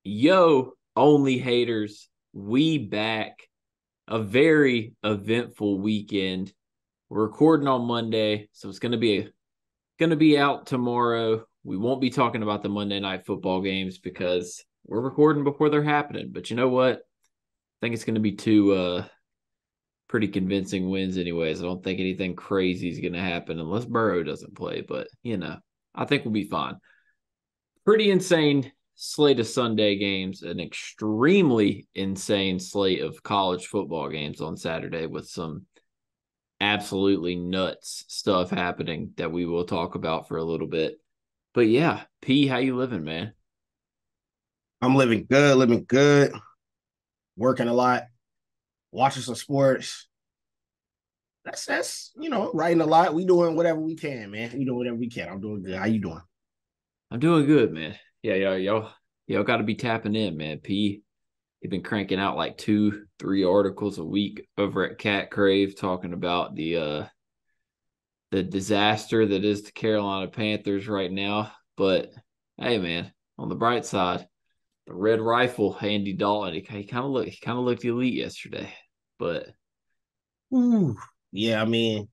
Yo, only haters, we back. A very eventful weekend. We're recording on Monday, so it's gonna be out tomorrow. We won't be talking about the Monday night football games because we're recording before they're happening. But you know what? I think it's gonna be two pretty convincing wins anyways. I don't think anything crazy is gonna happen unless Burrow doesn't play, but I think we'll be fine. Pretty insane slate of Sunday games, an extremely insane slate of college football games on Saturday with some absolutely nuts stuff happening that we will talk about for a little bit. But yeah, P, how you living, man? I'm living good, working a lot, watching some sports. That's writing a lot. We doing whatever we can, man. We doing whatever we can. I'm doing good. How you doing? I'm doing good, man. Yeah, y'all got to be tapping in, man. P, you've been cranking out like 2-3 articles a week over at Cat Crave talking about the disaster that is the Carolina Panthers right now. But hey, man, on the bright side, the Red Rifle, Andy Dalton, he kind of looked elite yesterday. But Ooh. Yeah, I mean,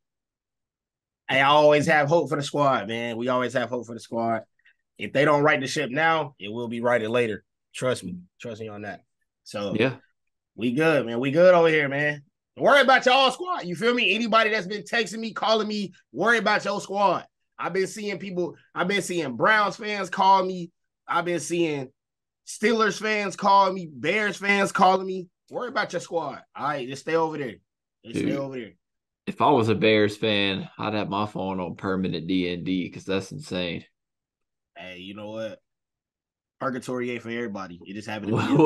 I always have hope for the squad, man. We always have hope for the squad. If they don't right the ship now, it will be righted later. Trust me. Trust me on that. So yeah, we good, man. We good over here, man. Don't worry about y'all squad. You feel me? Anybody that's been texting me, calling me, worry about your squad. I've been seeing Browns fans call me. I've been seeing Steelers fans call me, Bears fans calling me. Worry about your squad. All right, just stay over there. Just stay dude. over there. If I was a Bears fan, I'd have my phone on permanent DND because that's insane. Hey, you know what? Purgatory ain't for everybody. It just happened to be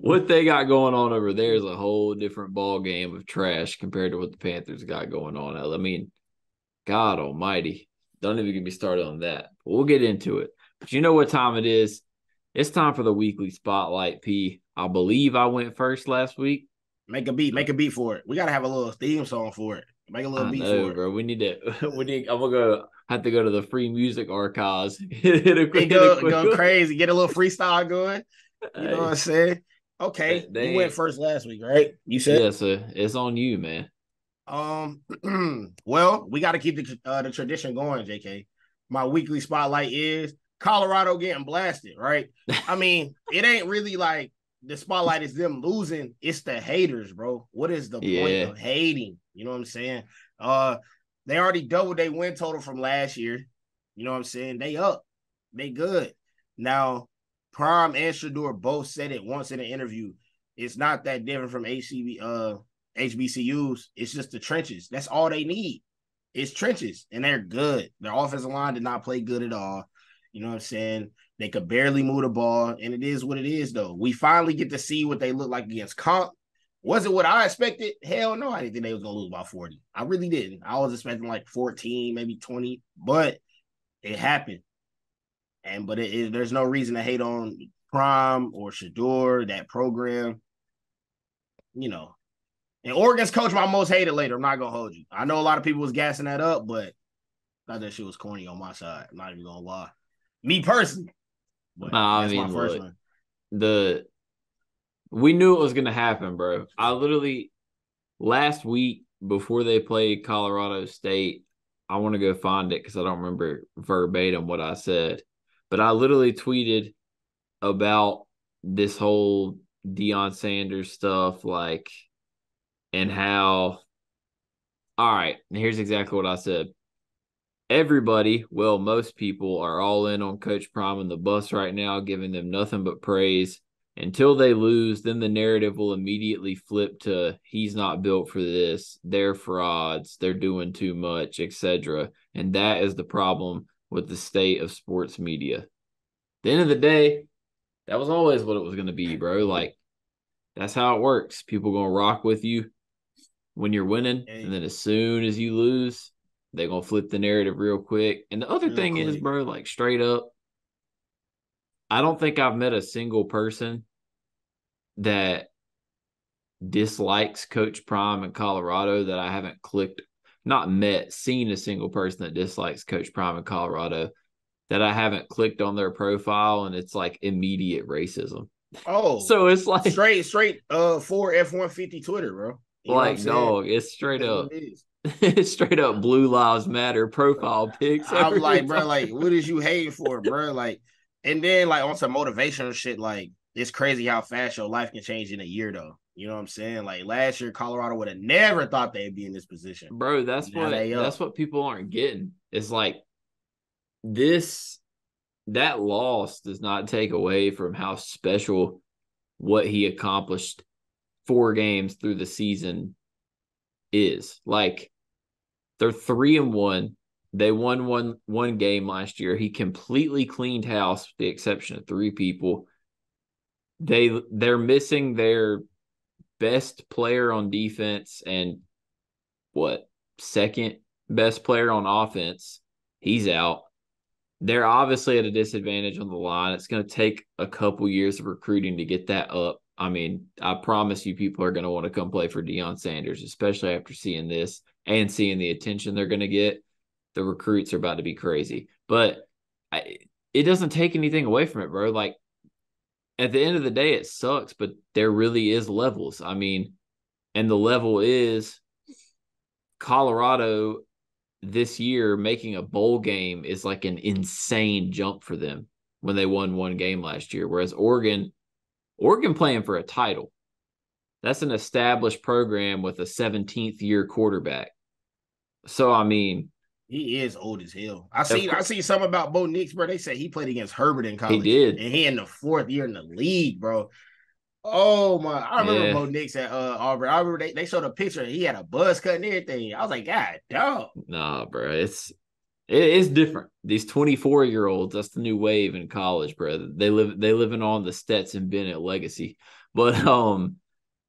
What they got going on over there is a whole different ball game of trash compared to what the Panthers got going on. I mean, God Almighty, don't even get me started on that. We'll get into it. But you know what time it is? It's time for the weekly spotlight. P, I believe I went first last week. Make a beat for it. We gotta have a little theme song for it. Make a little I beat know, for it. bro. We need to. I'm gonna have to go to the free music archives. They hit a go quick. crazy, get a little freestyle going. You know what I'm Hey, saying? Okay, you went they first last week, right? You said. yeah. So it's on you, man. Um, well, we got to keep the tradition going, JK. My weekly spotlight is Colorado getting blasted, right? I mean, it ain't really like the spotlight is them losing, it's the haters, bro. What is the point Yeah, of hating? You know what I'm saying? Uh, they already doubled their win total from last year. You know what I'm saying? They up, they good. Now, Prime and Shador both said it once in an interview. It's not that different from HBCUs. It's just the trenches. That's all they need. It's trenches, and they're good. Their offensive line did not play good at all. You know what I'm saying? They could barely move the ball, and it is what it is, though. We finally get to see what they look like against Comp. Was it what I expected? Hell no, I didn't think they was going to lose by 40. I really didn't. I was expecting like 14, maybe 20, but it happened. But there's no reason to hate on Prime or Shador, that program. You know, and Oregon's coach my most hated later. I'm not gonna hold you. I know a lot of people was gassing that up, but I thought that shit was corny on my side. I'm not even gonna lie. Me personally, but nah. I that's my mean, first look, one. the we knew it was gonna happen, bro. I literally last week before they played Colorado State, I want to go find it because I don't remember verbatim what I said, but I literally tweeted about this whole Deion Sanders stuff, like, and how. All right, here's exactly what I said. Everybody, well, most people are all in on Coach Prime and the bus right now, giving them nothing but praise. Until they lose, then the narrative will immediately flip to he's not built for this, they're frauds, they're doing too much, etc. And that is the problem with the state of sports media. At the end of the day, that was always what it was going to be, bro. Like, that's how it works. People going to rock with you when you're winning, and Hey, then as soon as you lose, they're gonna flip the narrative real quick. And the other real thing is, quick. bro, like straight up, I don't think I've met a single person that dislikes Coach Prime in Colorado that I haven't clicked, not met, seen a single person that dislikes Coach Prime in Colorado that I haven't clicked on their profile, and it's like immediate racism. Oh, So it's like straight for F-150 Twitter, bro. You know what I'm saying? dog, it's straight That's what up. it is. It's straight up Blue Lives Matter profile pics I'm every like, bro, time. like, what is you hating for, bro? Like, and then like on some motivational shit, like, it's crazy how fast your life can change in a year, though. You know what I'm saying? Like last year, Colorado would have never thought they'd be in this position. Bro, Now they that's up. what people aren't getting. It's like this that loss does not take away from how special what he accomplished 4 games through the season is. Like they're 3-1. They won one game last year. He completely cleaned house with the exception of 3 people. They're missing their best player on defense and what, second best player on offense. He's out. They're obviously at a disadvantage on the line. It's going to take a couple years of recruiting to get that up. I mean, I promise you people are going to want to come play for Deion Sanders, especially after seeing this and seeing the attention they're going to get. The recruits are about to be crazy. But it doesn't take anything away from it, bro. Like, at the end of the day, it sucks, but there really is levels. I mean, and the level is Colorado this year making a bowl game is like an insane jump for them when they won one game last year. Whereas Oregon playing for a title, that's an established program with a 17th year quarterback. So, I mean, He is old as hell. of I course, see something about Bo Nix, bro. They say he played against Herbert in he college, did. and he in the 4th year in the league, bro. Oh my! I remember Yeah. Bo Nix at Auburn. I remember they showed a picture. He had a buzz cut and everything. I was like, God, dog. Nah, bro. It's different. These 24-year-olds, that's the new wave in college, bro. They living on the Stetson Bennett legacy. But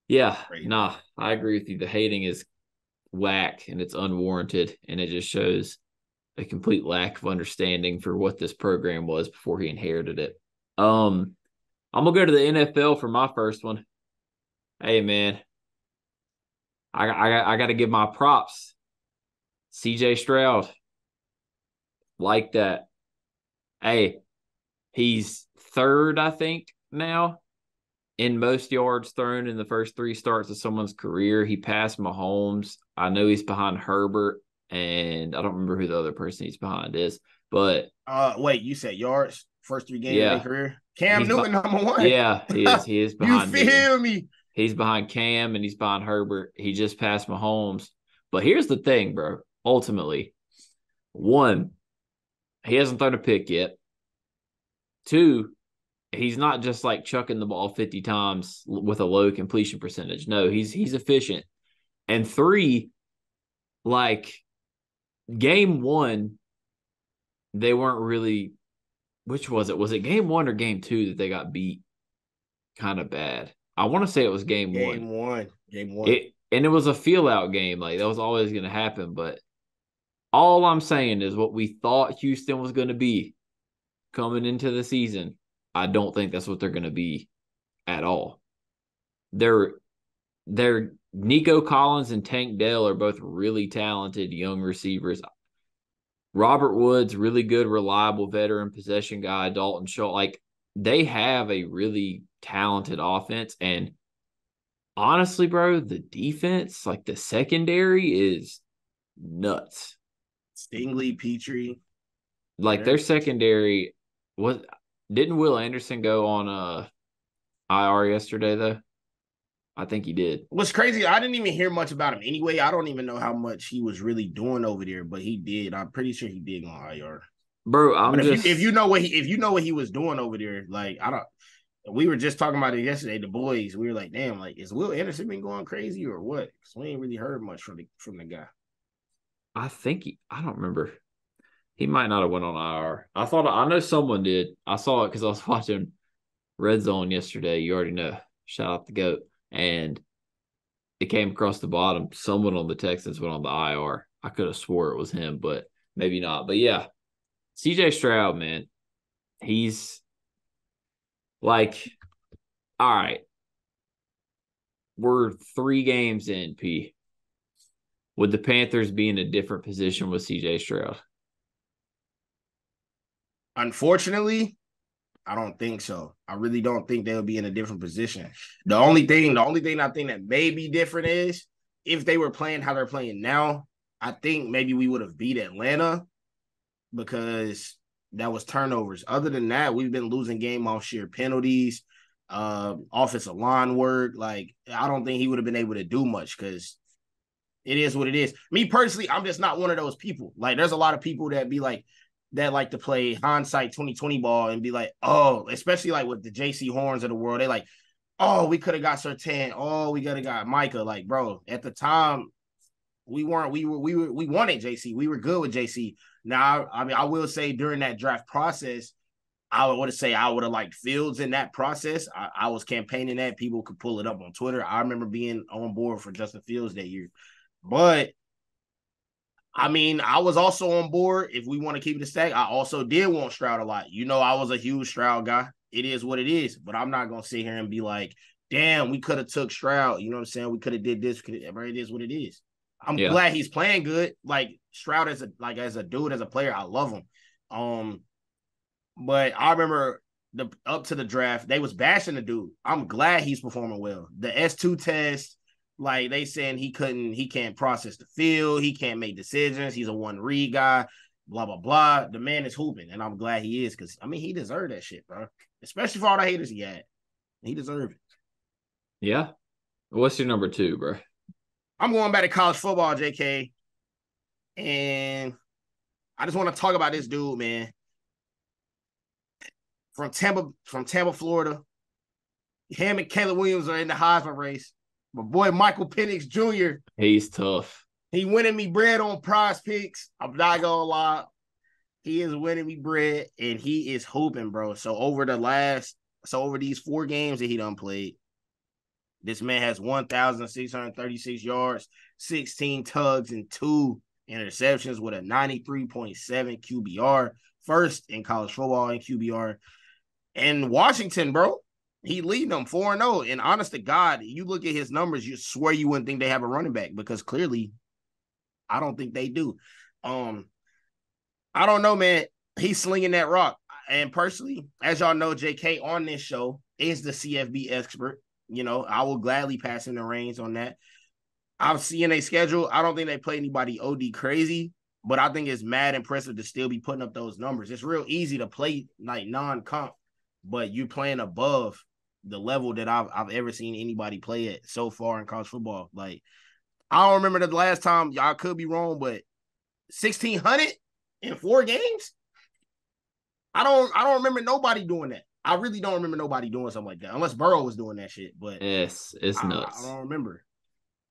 yeah, Crazy. nah, I agree with you. The hating is whack and it's unwarranted, and it just shows a complete lack of understanding for what this program was before he inherited it. I'm gonna go to the NFL for my first one. Hey man, I got to give my props. CJ Stroud, like that. Hey, he's third, I think, now in most yards thrown in the first 3 starts of someone's career. He passed Mahomes. I know he's behind Herbert, and I don't remember who the other person he's behind is, but Wait, you said yards first 3 games of their yeah, career? Cam he's Newton number one. yeah, he is You behind Newton. feel me? He's behind Cam and he's behind Herbert. He just passed Mahomes. But here's the thing, bro. Ultimately, one, he hasn't thrown a pick yet. Two, he's not just like chucking the ball 50 times with a low completion percentage. No, he's efficient. And three, like game one, they weren't really. Which was it? Was it game one or game two that they got beat kind of bad? I want to say it was game one. Game one. Game one. It was a feel out game. Like that was always going to happen. But all I'm saying is what we thought Houston was going to be coming into the season. I don't think that's what they're going to be at all. They're Nico Collins and Tank Dell are both really talented young receivers. Robert Woods, really good, reliable veteran possession guy. Dalton Schultz, like they have a really talented offense. And honestly, bro, the defense, like the secondary, is nuts. Stingley, Petrie. Like their secondary was didn't Will Anderson go on IR yesterday though? I think he did. What's crazy, I didn't even hear much about him anyway. I don't even know how much he was really doing over there, but he did. I'm pretty sure he did on IR. Bro, But I'm if you just know what he was doing over there, like I don't. We were just talking about it yesterday. The boys, we were like, damn, like is Will Anderson been going crazy or what? Because we ain't really heard much from the guy. I don't remember. He might not have went on IR. I know someone did. I saw it because I was watching Red Zone yesterday. You already know. Shout out the GOAT. And it came across the bottom. Someone on the Texans went on the IR. I could have swore it was him, but maybe not. But yeah, CJ Stroud, man, he's Like, all right, we're 3 games in, P. Would the Panthers be in a different position with CJ Stroud? Unfortunately, I don't think so. I really don't think they'll be in a different position. The only thing I think that may be different is if they were playing how they're playing now, I think maybe we would have beat Atlanta because that was turnovers. Other than that, we've been losing game off sheer penalties, offensive line work. Like, I don't think he would have been able to do much because it is what it is. Me personally, I'm just not one of those people. Like, there's a lot of people that be like, that like to play hindsight 2020 ball and be like, oh, especially like with the JC Horns of the world, they like, oh, we could have got Sertan. Oh, we could have got Micah. Like, bro, at the time, we wanted JC. We were good with JC. Now, I mean, I will say during that draft process, I would say I would have liked Fields in that process. I was campaigning that. People could pull it up on Twitter. I remember being on board for Justin Fields that year. But I mean, I was also on board. If we want to keep it a stack, I also did want Stroud a lot. You know, I was a huge Stroud guy. It is what it is. But I'm not gonna sit here and be like, damn, we could have took Stroud. You know what I'm saying? We could have did this. It is what it is. I'm Yeah. glad he's playing good. Like Stroud as a dude, as a player, I love him. But I remember up to the draft, they was bashing the dude. I'm glad he's performing well. The S2 test, like they saying he can't process the field, he can't make decisions, he's a one read guy, blah blah blah. The man is hooping, and I'm glad he is because I mean he deserved that shit, bro. Especially for all the haters he had, he deserved it. Yeah. What's your number 2, bro? I'm going back to college football, JK, and I just want to talk about this dude, man. From Tampa, Florida. Him and Caleb Williams are in the Heisman race. My boy Michael Penix Jr. He's tough. He winning me bread on Prize Picks. I'm not gonna lie. He is winning me bread, and he is hooping, bro. So over these 4 games that he done played, this man has 1,636 yards, 16 tugs, and 2 interceptions with a 93.7 QBR. First in college football in QBR. And Washington, bro, he leading them 4-0. And honest to God, you look at his numbers, you swear you wouldn't think they have a running back because clearly I don't think they do. I don't know, man. He's slinging that rock. And personally, as y'all know, JK on this show is the CFB expert. You know, I will gladly pass him the reins on that. I've seen a schedule. I don't think they play anybody OD crazy, but I think it's mad impressive to still be putting up those numbers. It's real easy to play like non-comp, but you're playing above the level that I've ever seen anybody play at so far in college football. Like, I don't remember the last time, y'all could be wrong, but 1,600 in 4 games? I don't remember nobody doing that. I really don't remember nobody doing something like that, unless Burrow was doing that shit. But It's nuts. I don't remember.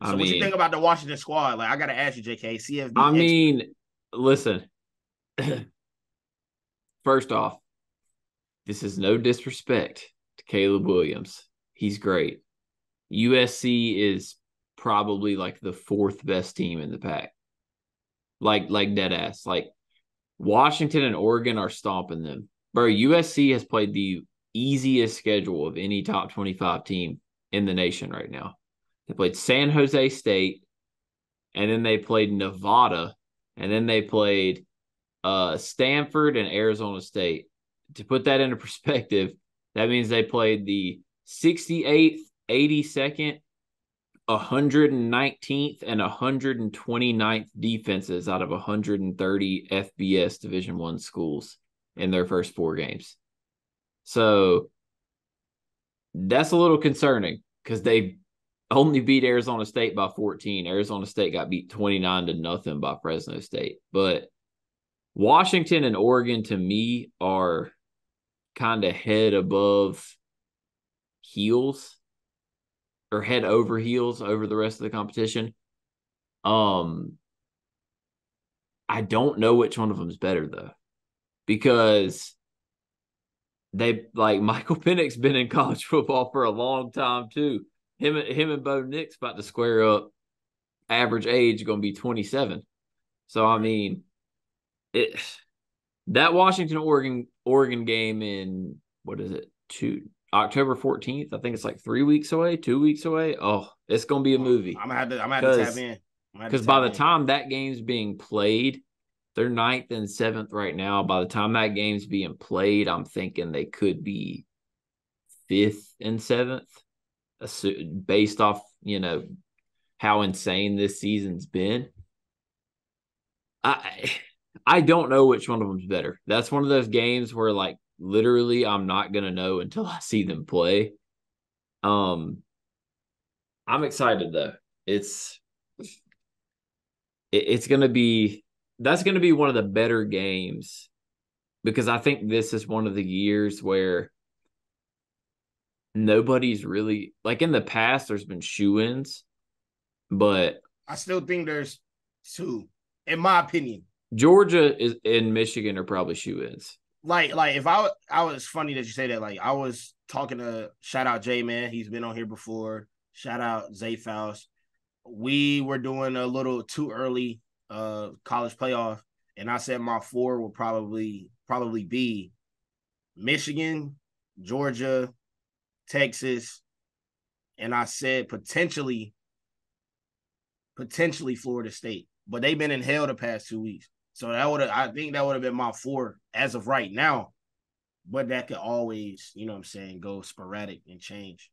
I So mean, what you think about the Washington squad? Like, I gotta ask you, JK, CFB. I mean, listen. First off, this is no disrespect to Caleb Williams. He's great. USC is probably like the 4th best team in the pack. Like dead ass. Like Washington and Oregon are stomping them. Bro, USC has played the easiest schedule of any top 25 team in the nation right now. They played San Jose State, and then they played Nevada, and then they played Stanford and Arizona State. To put that into perspective, that means they played the 68th, 82nd, 119th, and 129th defenses out of 130 FBS Division I schools in their first 4 games. So that's a little concerning because they only beat Arizona State by 14. Arizona State got beat 29-0 by Fresno State. But Washington and Oregon, to me, are kind of head above heels or head over heels over the rest of the competition. I don't know which one of them is better, though, because they like Michael Penix been in college football for a long time, too. Him and Bo Nix about to square up. Average age going to be 27. So, I mean, that Washington Oregon game in, what is it, October 14th. I think it's like 3 weeks away, 2 weeks away. Oh, it's gonna be a movie. I'm gonna have to tap in. Because by the time that game's being played, they're 9th and 7th right now. By the time that game's being played, I'm thinking they could be 5th and 7th, based off, how insane this season's been. I don't know which one of them's better. That's one of those games where, like, literally I'm not gonna know until I see them play. I'm excited though. It's gonna be that's gonna be one of the better games, because I think this is one of the years where nobody's really, like, in the past there's been shoe-ins, but I still think there's two, in my opinion. Georgia and Michigan are probably shoe-ins. Like if I was funny that you say that. Like, I was talking to, shout out J Man, he's been on here before. Shout out Zay Faust. We were doing a little too early college playoff, and I said my 4 will probably be Michigan, Georgia, Texas, and I said potentially Florida State. But they've been in hell the past 2 weeks. So I think that would have been my 4 as of right now. But that could always, go sporadic and change.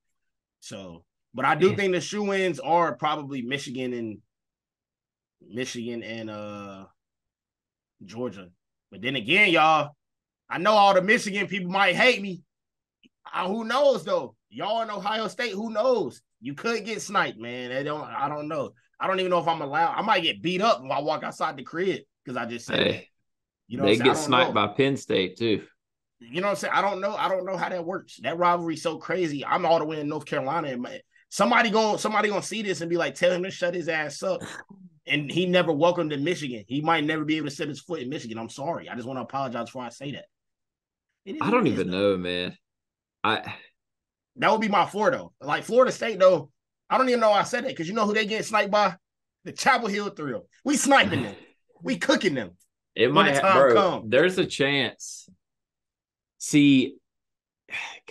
So, but I do think the shoe-ins are probably Michigan and Georgia. But then again, y'all, I know all the Michigan people might hate me. Who knows though? Y'all in Ohio State, who knows? You could get sniped, man. I don't know. I don't even know if I'm allowed. I might get beat up when I walk outside the crib because I just said that. They get sniped by Penn State too. You know what I'm saying? I don't know how that works. That rivalry's so crazy. I'm all the way in North Carolina, and somebody gonna see this and be like, tell him to shut his ass up. And he never welcomed to Michigan. He might never be able to set his foot in Michigan. I'm sorry. I just want to apologize before I say that. I don't even know, man. That would be my 4 though. Like Florida State though, I don't even know why I said that, because you know who they get sniped by? The Chapel Hill Thrill. We sniping them. We cooking them. It might have, bro. There's a chance. See,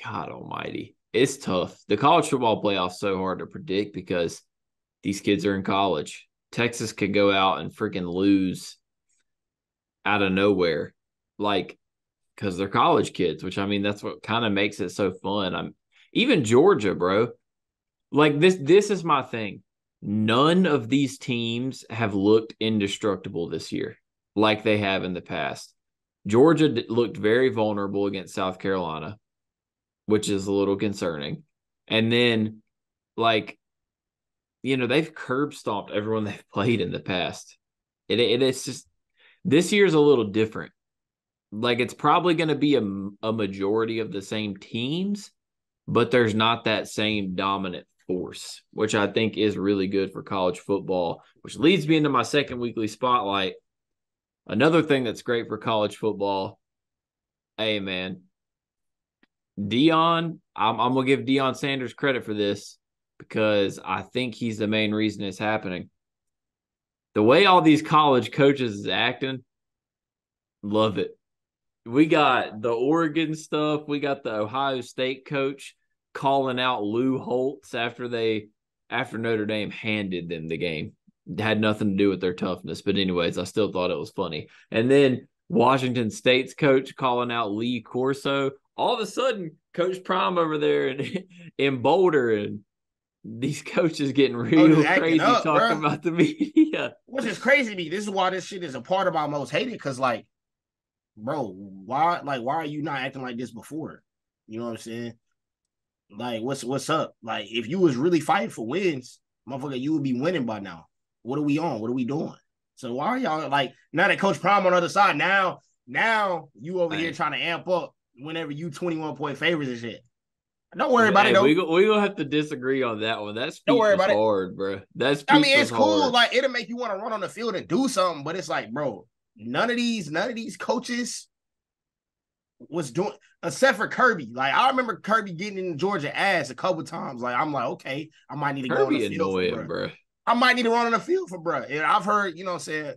God almighty, it's tough. The college football playoff's so hard to predict because these kids are in college. Texas could go out and freaking lose out of nowhere, like, because they're college kids, which, I mean, that's what kind of makes it so fun. Even Georgia, bro. Like, this is my thing. None of these teams have looked indestructible this year like they have in the past. Georgia looked very vulnerable against South Carolina, which is a little concerning. And then, like, they've curb stomped everyone they've played in the past. It's just, this year's a little different. Like, it's probably going to be a majority of the same teams, but there's not that same dominant force, which I think is really good for college football, which leads me into my second weekly spotlight. Another thing that's great for college football, hey, man, I'm going to give Deion Sanders credit for this because I think he's the main reason it's happening. The way all these college coaches is acting, love it. We got the Oregon stuff. We got the Ohio State coach calling out Lou Holtz after Notre Dame handed them the game. It had nothing to do with their toughness. But anyways, I still thought it was funny. And then Washington State's coach calling out Lee Corso. All of a sudden, Coach Prime over there in Boulder, and these coaches getting real crazy talking about the media. Which is crazy to me. This is why this shit is a part of my most hated, because, like, bro, why are you not acting like this before? You know what I'm saying? Like, what's up? Like, if you was really fighting for wins, motherfucker, you would be winning by now. What are we on? What are we doing? So why are y'all, like, now that Coach Prime on the other side, now you over here trying to amp up whenever you 21-point favorites and shit. Don't worry about it, though. We're going to have to disagree on that one. That speech was hard, bro. That speech was hard. It's cool. Like, it'll make you want to run on the field and do something, but it's like, bro, none of these coaches was doing, except for Kirby. Like, I remember Kirby getting in Georgia ass a couple times. Like, I'm like, okay, I might need to go on the field for bro. I might need to run on the field for bro. And I've heard, you know what I'm saying,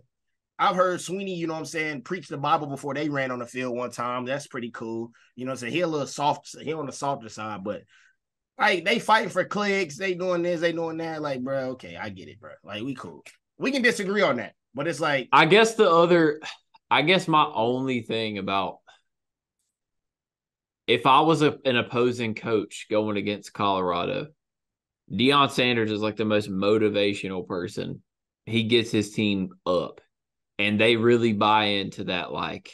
I've heard Sweeney, you know what I'm saying, preach the Bible before they ran on the field one time. That's pretty cool. You know what I'm saying? He a little soft, he on the softer side, but like they fighting for clicks, they doing this, they doing that. Like, bro, okay, I get it, bro. Like, we cool. We can disagree on that, but it's like, I guess my only thing about if I was an opposing coach going against Colorado, Deion Sanders is like the most motivational person. He gets his team up, and they really buy into that. Like,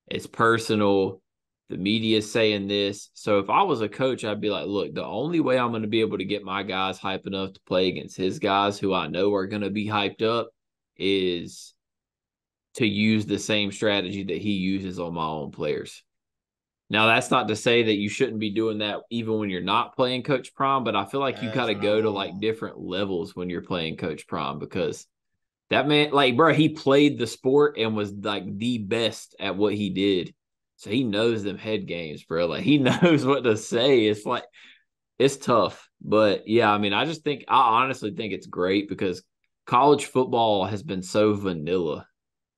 it's personal. The media is saying this. So if I was a coach, I'd be like, look, the only way I'm going to be able to get my guys hype enough to play against his guys who I know are going to be hyped up is to use the same strategy that he uses on my own players. Now, that's not to say that you shouldn't be doing that even when you're not playing Coach Prime, but I feel like you got that's to what I'm go to like on. different levels when you're playing Coach Prime because that man, like, bro, he played the sport and was like the best at what he did. So he knows them head games, bro. Like, he knows what to say. It's like, it's tough. But yeah, I mean, I honestly think it's great because college football has been so vanilla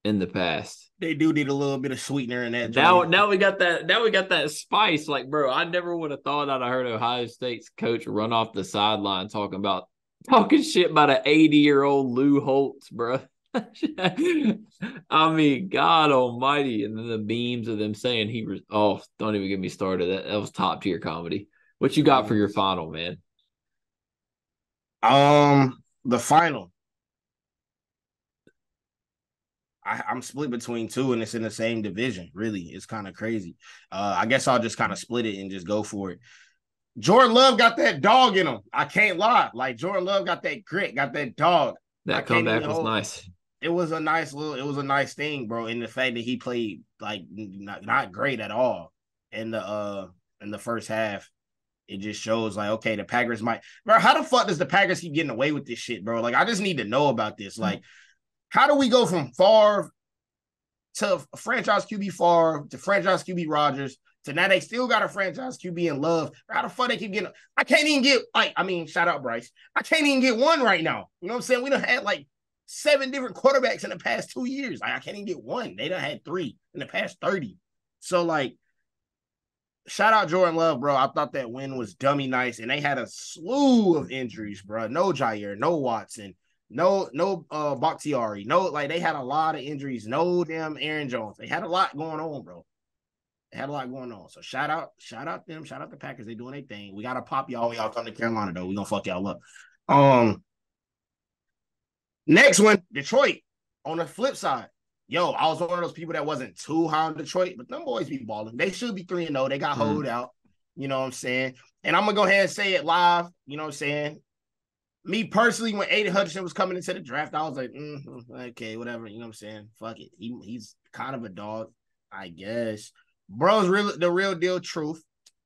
in the past. They do need a little bit of sweetener in that Now, joint. now we got that. Now we got that spice. Like, bro, I never would have thought I'd have heard Ohio State's coach run off the sideline talking shit about an 80-year-old Lou Holtz, bro. I mean, God Almighty, and then the beams of them saying he was. Oh, don't even get me started. That was top tier comedy. What you got for your final, man? The final. I'm split between two, and it's in the same division. Really, it's kind of crazy. I guess I'll just kind of split it and just go for it. Jordan Love got that dog in him. I can't lie. Like, Jordan Love got that grit, got that dog. I That can't even comeback was hold. nice. It was a nice thing, bro. In the fact that he played like not great at all in the first half. It just shows like, okay, the Packers might, bro. How the fuck does the Packers keep getting away with this shit, bro? Like, I just need to know about this. Like, how do we go from Favre to franchise QB Favre to franchise QB Rodgers to now they still got a franchise QB in Love? How the fuck they keep getting? I can't even get like, I mean, shout out Bryce. I can't even get one right now. You know what I'm saying? We done had like 7 different quarterbacks in the past 2 years. Like, I can't even get one. They done had 3 in the past 30. So like, shout out Jordan Love, bro. I thought that win was dummy nice, and they had a slew of injuries, bro. No Jair, no Watson, no Bakhtiari, no, like, they had a lot of injuries. No damn Aaron Jones. They had a lot going on, bro. They had a lot going on. So shout out them, shout out the Packers. They doing their thing. We gotta pop y'all when y'all come to Carolina though. We gonna fuck y'all up. Next one, Detroit. On the flip side, yo, I was one of those people that wasn't too high on Detroit, but them boys be balling. They should be 3-0. They got hold out. You know what I'm saying? And I'm gonna go ahead and say it live. You know what I'm saying? Me personally, when Aiden Hutchinson was coming into the draft, I was like, okay, whatever. You know what I'm saying? Fuck it. He's kind of a dog, I guess. Bro's the real deal truth.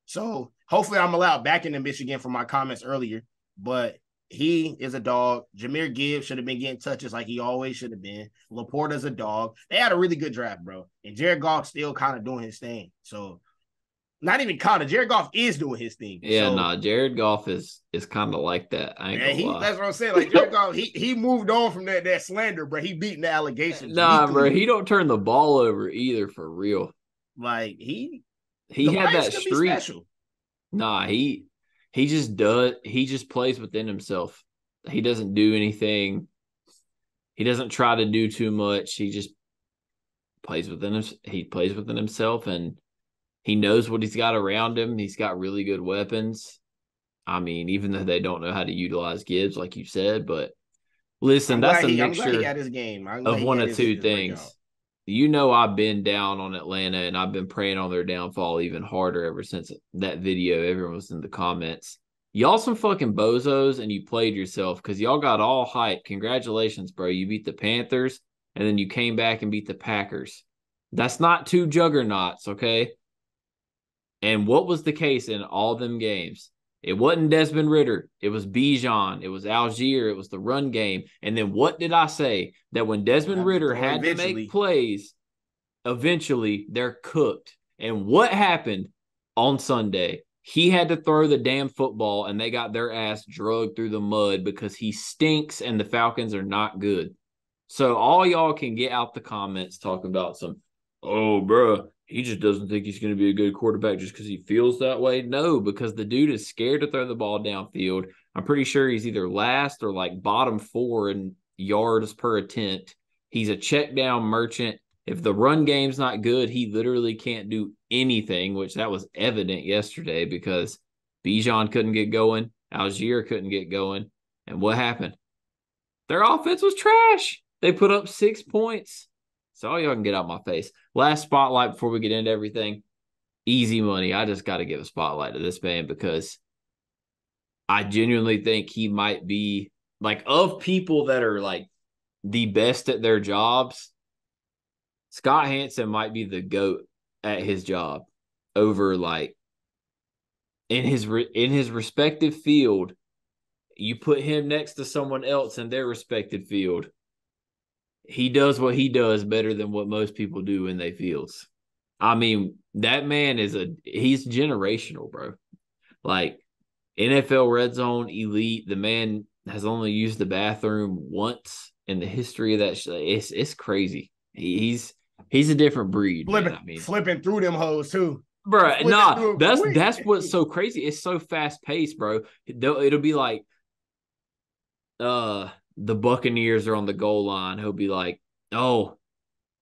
So hopefully I'm allowed back into Michigan for my comments earlier. But he is a dog. Jahmyr Gibbs should have been getting touches like he always should have been. Laporta's a dog. They had a really good draft, bro. And Jared Goff still kind of doing his thing. So not even kind of. Jared Goff is doing his thing. Yeah, So, nah, Jared Goff is kind of like that. I ain't yeah, gonna lie. that's what I'm saying. Like, Jared Goff, he moved on from that slander, bro. He beating the allegations Nah, bro, weekly. he don't turn the ball over either for real. Like, He the had Lions that could be streak. special. Nah, he just does. He just plays within himself. He doesn't do anything. He doesn't try to do too much. He just plays within him. He plays within himself, and he knows what he's got around him. He's got really good weapons. I mean, even though they don't know how to utilize Gibbs, like you said, but listen, that's a I'm glad he mixture had his game. I'm glad of he one had of two his breakout. things. You know, I've been down on Atlanta and I've been praying on their downfall even harder ever since that video. Everyone was in the comments. Y'all some fucking bozos and you played yourself because y'all got all hype. Congratulations, bro. You beat the Panthers and then you came back and beat the Packers. That's not 2 juggernauts, okay? And what was the case in all them games? It wasn't Desmond Ritter. It was Bijan. It was Algier. It was the run game. And then what did I say? That when Desmond Ritter had to make plays, eventually they're cooked. And what happened on Sunday? He had to throw the damn football and they got their ass drugged through the mud because he stinks and the Falcons are not good. So all y'all can get out the comments talking about some, oh, bro, he just doesn't think he's going to be a good quarterback just because he feels that way. No, because the dude is scared to throw the ball downfield. I'm pretty sure he's either last or like bottom 4 in yards per attempt. He's a check down merchant. If the run game's not good, he literally can't do anything, which that was evident yesterday because Bijan couldn't get going. Algier couldn't get going. And what happened? Their offense was trash. They put up 6 points. So all y'all can get out my face. Last spotlight before we get into everything. Easy money. I just got to give a spotlight to this man because I genuinely think he might be, like, of people that are like the best at their jobs, Scott Hansen might be the GOAT at his job over, like, in his respective field. You put him next to someone else in their respective field, he does what he does better than what most people do in their fields. I mean, that man he's generational, bro. Like, NFL red zone elite. The man has only used the bathroom once in the history of that. It's crazy. He's a different breed, man. I mean, flipping through them hoes too. Bro, nah, that's what's so crazy. It's so fast paced, bro. It'll be like, the Buccaneers are on the goal line. He'll be like, oh,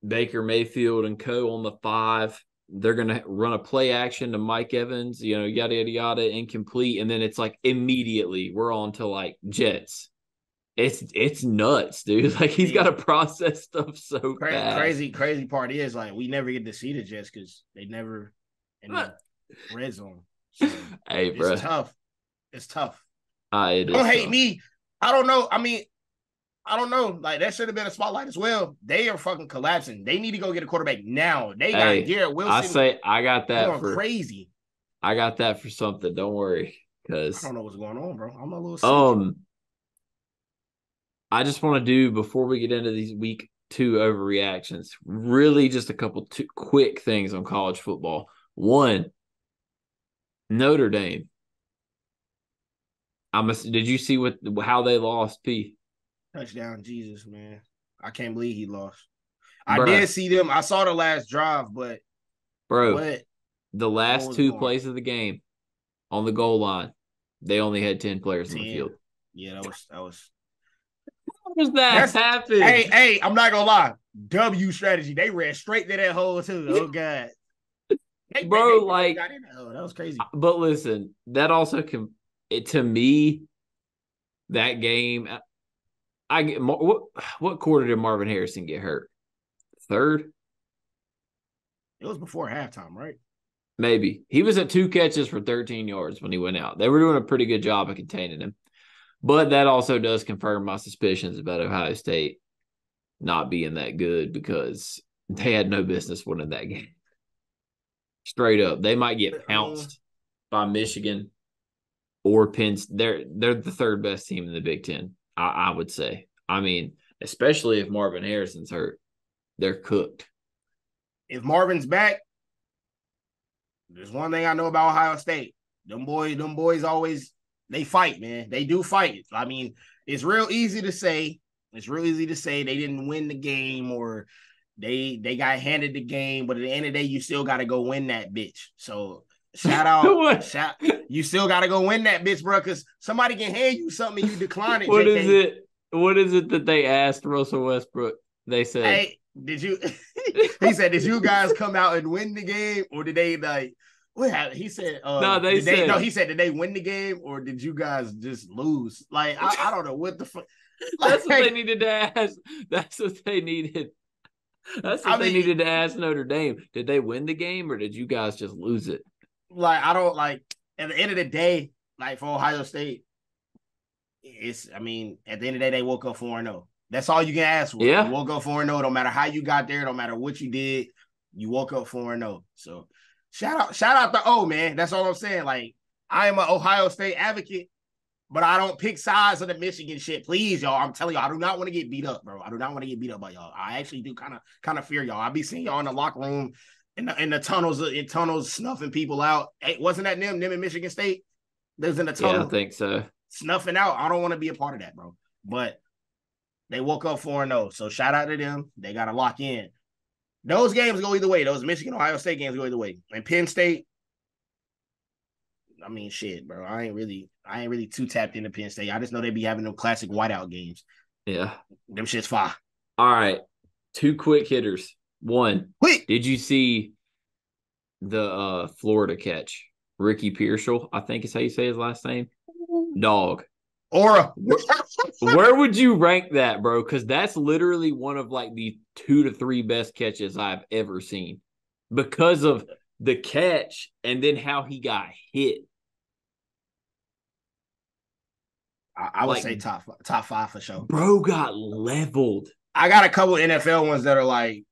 Baker Mayfield and co on the 5. They're going to run a play action to Mike Evans, yada, yada, yada, incomplete. And then it's like immediately we're on to like Jets. It's nuts, dude. Like, he's got to process stuff so fast. Crazy part is, like, we never get to see the Jets because they never in the red zone. So hey, bro. It's tough. It's tough. Don't hate me. I don't know. I mean, I don't know. Like, that should have been a spotlight as well. They are fucking collapsing. They need to go get a quarterback now. They got Garrett Wilson. I got that going crazy. I got that for something. Don't worry, because I don't know what's going on, bro. I'm a little sick. I just want to do, before we get into these week 2 overreactions, really just a couple quick things on college football. One, Notre Dame. Did you see how they lost, P? Touchdown, Jesus, man. I can't believe he lost. I did see them. I saw the last drive, but the last 2 plays of the game on the goal line, they only had 10 players on the field. Yeah, that was. How does that happen? Hey, I'm not gonna lie. W strategy. They ran straight to that hole too. Oh God. They got in that hole. That was crazy. But listen, that also to me, that game, what quarter did Marvin Harrison get hurt? 3rd? It was before halftime, right? Maybe. He was at 2 catches for 13 yards when he went out. They were doing a pretty good job of containing him. But that also does confirm my suspicions about Ohio State not being that good, because they had no business winning that game. Straight up. They might get pounced by Michigan or Penn. They're the 3rd best team in the Big Ten, I would say. I mean, especially if Marvin Harrison's hurt, they're cooked. If Marvin's back, there's one thing I know about Ohio State. Them boys always, they fight, man. They do fight. I mean, it's real easy to say. They didn't win the game, or they got handed the game, but at the end of the day, you still got to go win that bitch. So shout out, you still got to go win that bitch, bro, because somebody can hand you something and you decline it. What is it? What is it that they asked Russell Westbrook? They said, "Hey, did you?" He said, "Did you guys come out and win the game, or did they like?" He said, he said, did they win the game, or did you guys just lose? Like, I don't know what the fuck. That's what they needed to ask. That's what they needed. They needed to ask Notre Dame. Did they win the game, or did you guys just lose it? Like, I don't, like, at the end of the day, like, for Ohio State, at the end of the day, they woke up 4-0. That's all you can ask for. Yeah. You woke up 4-0. No matter how you got there, no matter what you did, you woke up 4-0. So shout out to O, man. That's all I'm saying. Like, I am an Ohio State advocate, but I don't pick sides of the Michigan shit. Please, y'all. I'm telling y'all, I do not want to get beat up, bro. I do not want to get beat up by y'all. I actually do kind of fear y'all. I be seeing y'all in the locker room, in the tunnels, snuffing people out. Hey, wasn't that them in Michigan State? They was in the tunnel. Yeah, I think so. Snuffing out. I don't want to be a part of that, bro. But They woke up 4-0. So shout out to them. They got to lock in. Those games go either way. Those Michigan, Ohio State games go either way. And Penn State, I mean, shit, bro. I ain't really too tapped into Penn State. I just know they be having them classic whiteout games. Yeah. Them shit's fire. All right. 2 quick hitters. One, Quick. did you see the Florida catch? Ricky Pearsall, I think is how you say his last name. Dog. Aura. Where would you rank that, bro? Because that's literally one of like the 2 to 3 best catches I've ever seen because of the catch and then how he got hit. I would say top 5 for sure. Bro got leveled. I got a couple NFL ones that are like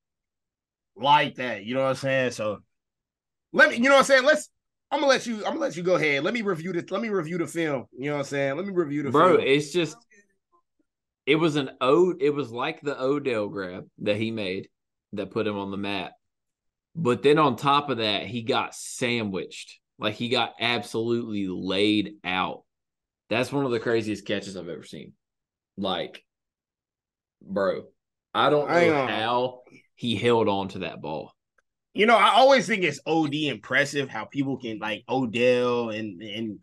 that. You know what I'm saying? So you know what I'm saying? I'm gonna let you go ahead. Let me review the film. You know what I'm saying? Let me review the film. Bro, it's just it was like the Odell grab that he made that put him on the map. But then on top of that, he got sandwiched. Like he got absolutely laid out. That's one of the craziest catches I've ever seen. Like, bro, I don't know how he held on to that ball. You know, I always think it's OD impressive how people can like Odell and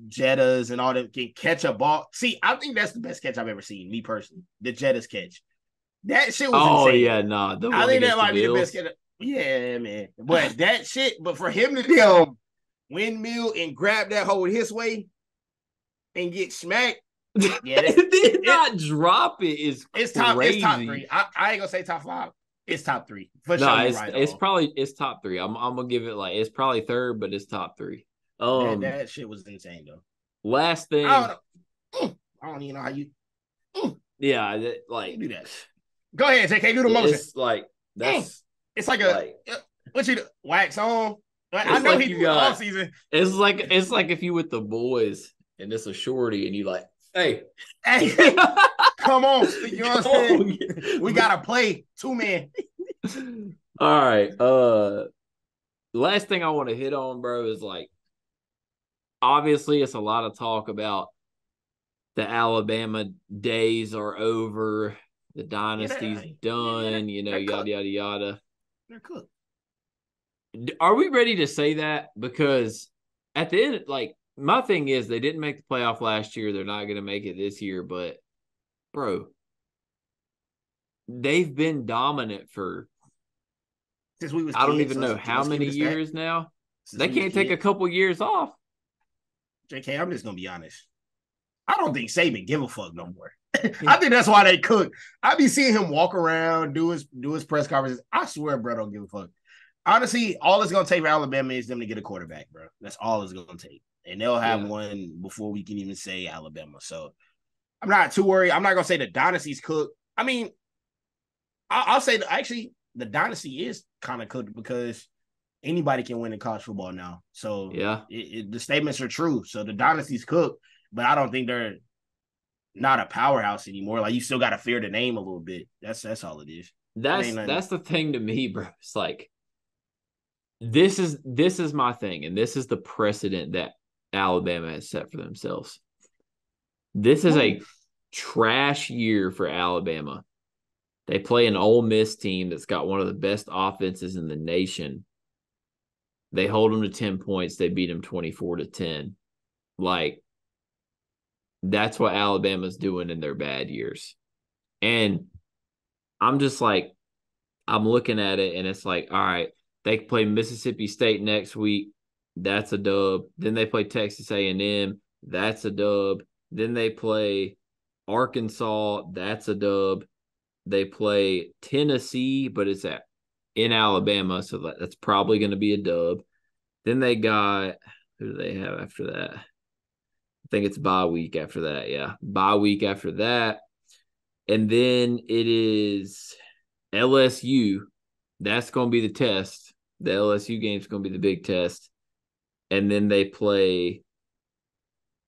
Jettas and all that can catch a ball. See, I think that's the best catch I've ever seen, me personally. The Jettas catch. That shit was insane. Oh, yeah, nah. I think that might be the best catch. Yeah, man. But that shit, but for him to windmill and grab that hole his way and get smacked. Yeah, did not drop it is it's crazy. Top 3. I ain't gonna say top 5. It's top 3 for sure. It's top 3. I'm gonna give it like it's probably 3rd, but it's top 3. That shit was insane though. Last thing, I don't even know how you. Yeah, you do that. Go ahead, JK. Do the motion. It's like that's. It's like what you do? Wax on. I know he do all season. It's like if you with the boys and it's a shorty and you like, hey, come on, you know what I'm saying? We gotta play 2 men. All right. Last thing I want to hit on, bro, is like obviously it's a lot of talk about the Alabama days are over, the dynasty's done, yada yada yada. They're cooked. Are we ready to say that? Because at the end, like my thing is they didn't make the playoff last year. They're not going to make it this year, but bro, they've been dominant for since we was I don't even know how many years now. They can't take a couple years off. JK, I'm just gonna be honest. I don't think Saban give a fuck no more. I think that's why they cook. I be seeing him walk around, do his press conferences. I swear, bro, don't give a fuck. Honestly, all it's gonna take for Alabama is them to get a quarterback, bro. That's all it's gonna take, and they'll have one before we can even say Alabama. So I'm not too worried. I'm not gonna say the dynasty's cooked. I mean, I'll say actually the dynasty is kind of cooked because anybody can win in college football now. So yeah, the statements are true. So the dynasty's cooked, but I don't think they're not a powerhouse anymore. Like you still got to fear the name a little bit. That's all it is. That's the thing to me, bro. It's like this is my thing, and this is the precedent that Alabama has set for themselves. This is a trash year for Alabama. They play an Ole Miss team that's got one of the best offenses in the nation. They hold them to 10 points. They beat them 24-10. Like, that's what Alabama's doing in their bad years. And I'm just like, I'm looking at it, and it's like, all right, they play Mississippi State next week. That's a dub. Then they play Texas A&M. That's a dub. Then they play Arkansas. That's a dub. They play Tennessee, but it's in Alabama, so that's probably going to be a dub. Then they got – who do they have after that? I think it's bye week after that, yeah. Bye week after that. And then it is LSU. That's going to be the test. The LSU game is going to be the big test. And then they play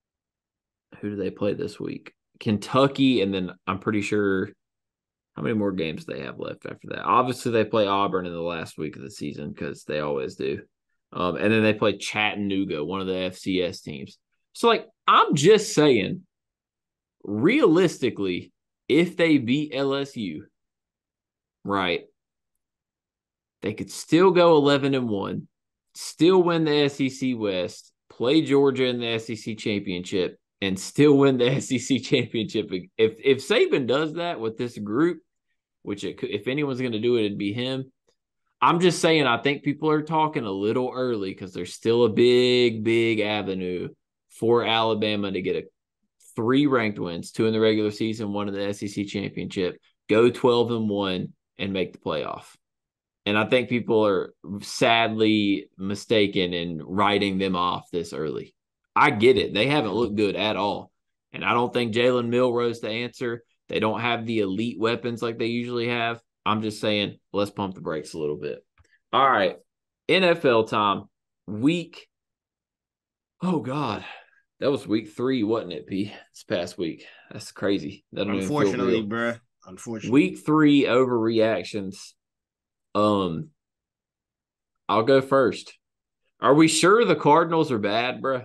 – who do they play this week? Kentucky, and then I'm pretty sure – how many more games do they have left after that? Obviously, they play Auburn in the last week of the season because they always do. And then they play Chattanooga, one of the FCS teams. So, like, I'm just saying, realistically, if they beat LSU, right, they could still go 11-1, still win the SEC West, play Georgia in the SEC championship, and still win the SEC championship. If Saban does that with this group, which if anyone's going to do it, it'd be him. I'm just saying, I think people are talking a little early because there's still a big, big avenue for Alabama to get 3 ranked wins, 2 in the regular season, 1 in the SEC championship, go 12-1, and make the playoff. And I think people are sadly mistaken in writing them off this early. I get it. They haven't looked good at all. And I don't think Jalen Milroe's the answer. They don't have the elite weapons like they usually have. I'm just saying, let's pump the brakes a little bit. All right. NFL time. Oh, God. That was week 3, wasn't it, P? This past week. That's crazy. That don't even feel real. Bruh. Unfortunately. Week 3 overreactions. I'll go first. Are we sure the Cardinals are bad, bro?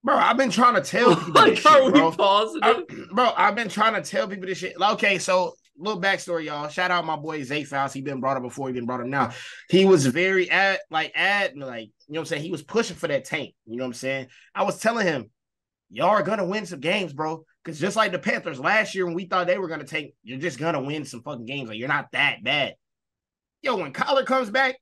Bro, I've been trying to tell people this shit, bro. Positive? Bro, I've been trying to tell people this shit. Okay, so little backstory, y'all. Shout out my boy Zay Faust. He been brought up before, he been brought up now. He was very you know what I'm saying? He was pushing for that tank. You know what I'm saying? I was telling him, y'all are gonna win some games, bro. Because just like the Panthers last year when we thought they were gonna tank, you're just gonna win some fucking games. Like, you're not that bad. Yo, when Kyler comes back,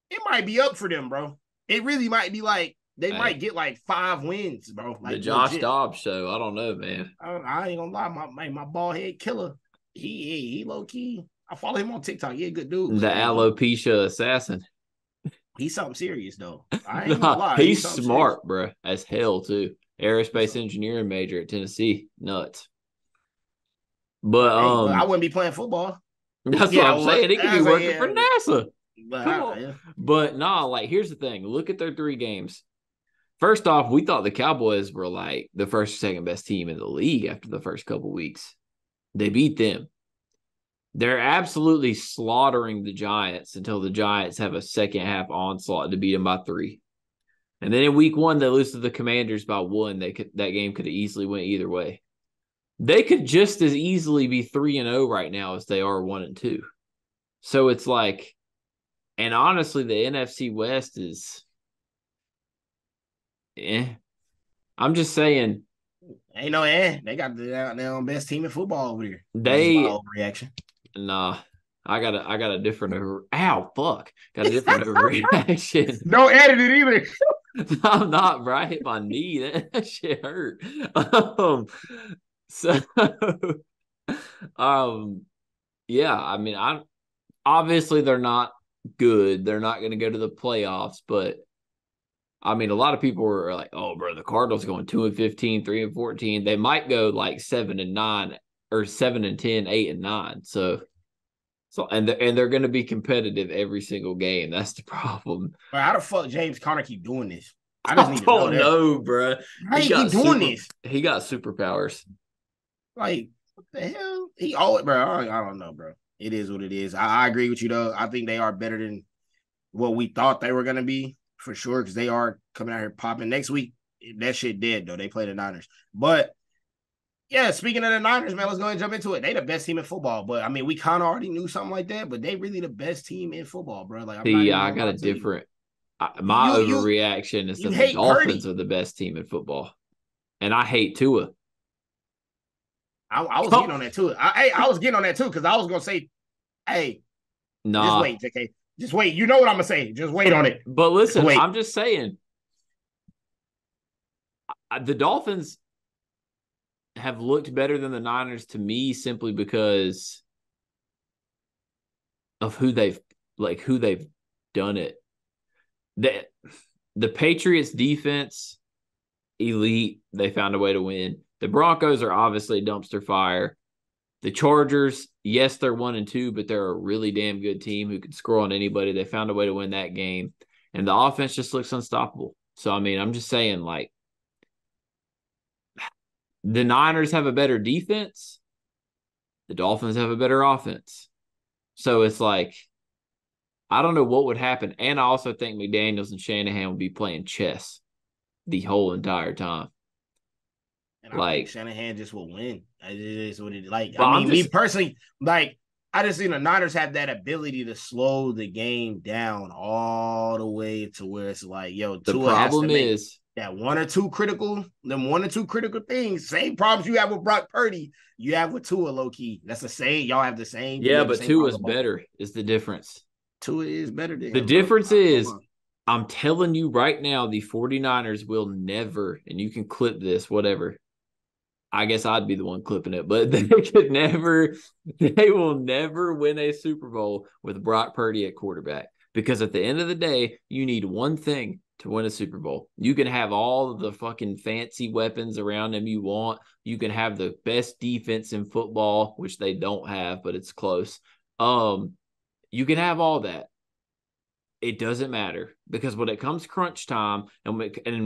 it might be up for them, bro. It really might be like they might get like 5 wins, bro. Like the Josh Dobbs show. I don't know, man. I ain't gonna lie, my bald head killer. He low key. I follow him on TikTok. He a good dude. The alopecia assassin. He's something serious though. I ain't gonna lie. He's smart, serious, bro, as hell too. Aerospace engineering major at Tennessee. Nuts. But I wouldn't be playing football. That's what I'm saying. He could be working for NASA. But, but nah, like, here's the thing. Look at their 3 games. First off, we thought the Cowboys were like the first or second best team in the league after the first couple weeks. They beat them. They're absolutely slaughtering the Giants until the Giants have a second half onslaught to beat them by 3. And then in week 1, they lose to the Commanders by 1. That game could have easily went either way. They could just as easily be 3-0 right now as they are 1-2. So it's like, and honestly, the NFC West is, I'm just saying. Ain't no They got their own best team in football over here. Overreaction. Nah. I got a different got a different overreaction. Don't edit it either. I'm not, bro. I hit my knee. That shit hurt. Yeah, I mean, obviously they're not good. They're not going to go to the playoffs, but I mean, a lot of people are like, "Oh, bro, the Cardinals going 2-15, 3-14. They might go like 7-9 or 7-10, 8-9." So and they're going to be competitive every single game. That's the problem. Bro, how the fuck James Conner keep doing this? I just need to know that. No, bro. How he keep doing this? He got superpowers. Like, what the hell? He always, bro. I don't know, bro. It is what it is. I agree with you though. I think they are better than what we thought they were gonna be for sure, because they are coming out here popping. Next week, that shit dead though. They play the Niners, but yeah. Speaking of the Niners, man, let's go ahead and jump into it. They the best team in football, but I mean, we kind of already knew something like that. But they really the best team in football, bro. Like, I got a different. My overreaction is that the Dolphins are the best team in football, and I hate Tua. I was getting on that too. I was getting on that too because I was gonna say, hey, just wait, JK. Just wait. You know what I'm gonna say. Just wait on it. But listen, I'm just saying, the Dolphins have looked better than the Niners to me simply because of who they've done it. The Patriots defense, elite. They found a way to win. The Broncos are obviously a dumpster fire. The Chargers, yes, they're 1-2, but they're a really damn good team who can score on anybody. They found a way to win that game. And the offense just looks unstoppable. So, I mean, I'm just saying, like, the Niners have a better defense. The Dolphins have a better offense. So it's like, I don't know what would happen. And I also think McDaniels and Shanahan would be playing chess the whole entire time. And I think Like, Shanahan just will win. It is what it like. but I I'm mean, me just personally, like I just think the Niners have that ability to slow the game down all the way to where it's like, yo, the Tua has to problem make is, that one or two critical things. Same problems you have with Brock Purdy, you have with Tua, low key. That's the same. Y'all have the same. You yeah, have the but same two problems is with both of them. better is the difference. Tua is better than The him, bro. difference I ain't gonna is, lie. I'm telling you right now, the 49ers will never, and you can clip this, whatever. I guess I'd be the one clipping it, but they will never win a Super Bowl with Brock Purdy at quarterback. Because at the end of the day, you need one thing to win a Super Bowl. You can have all the fucking fancy weapons around him you want. You can have the best defense in football, which they don't have, but it's close. You can have all that. It doesn't matter because when it comes crunch time and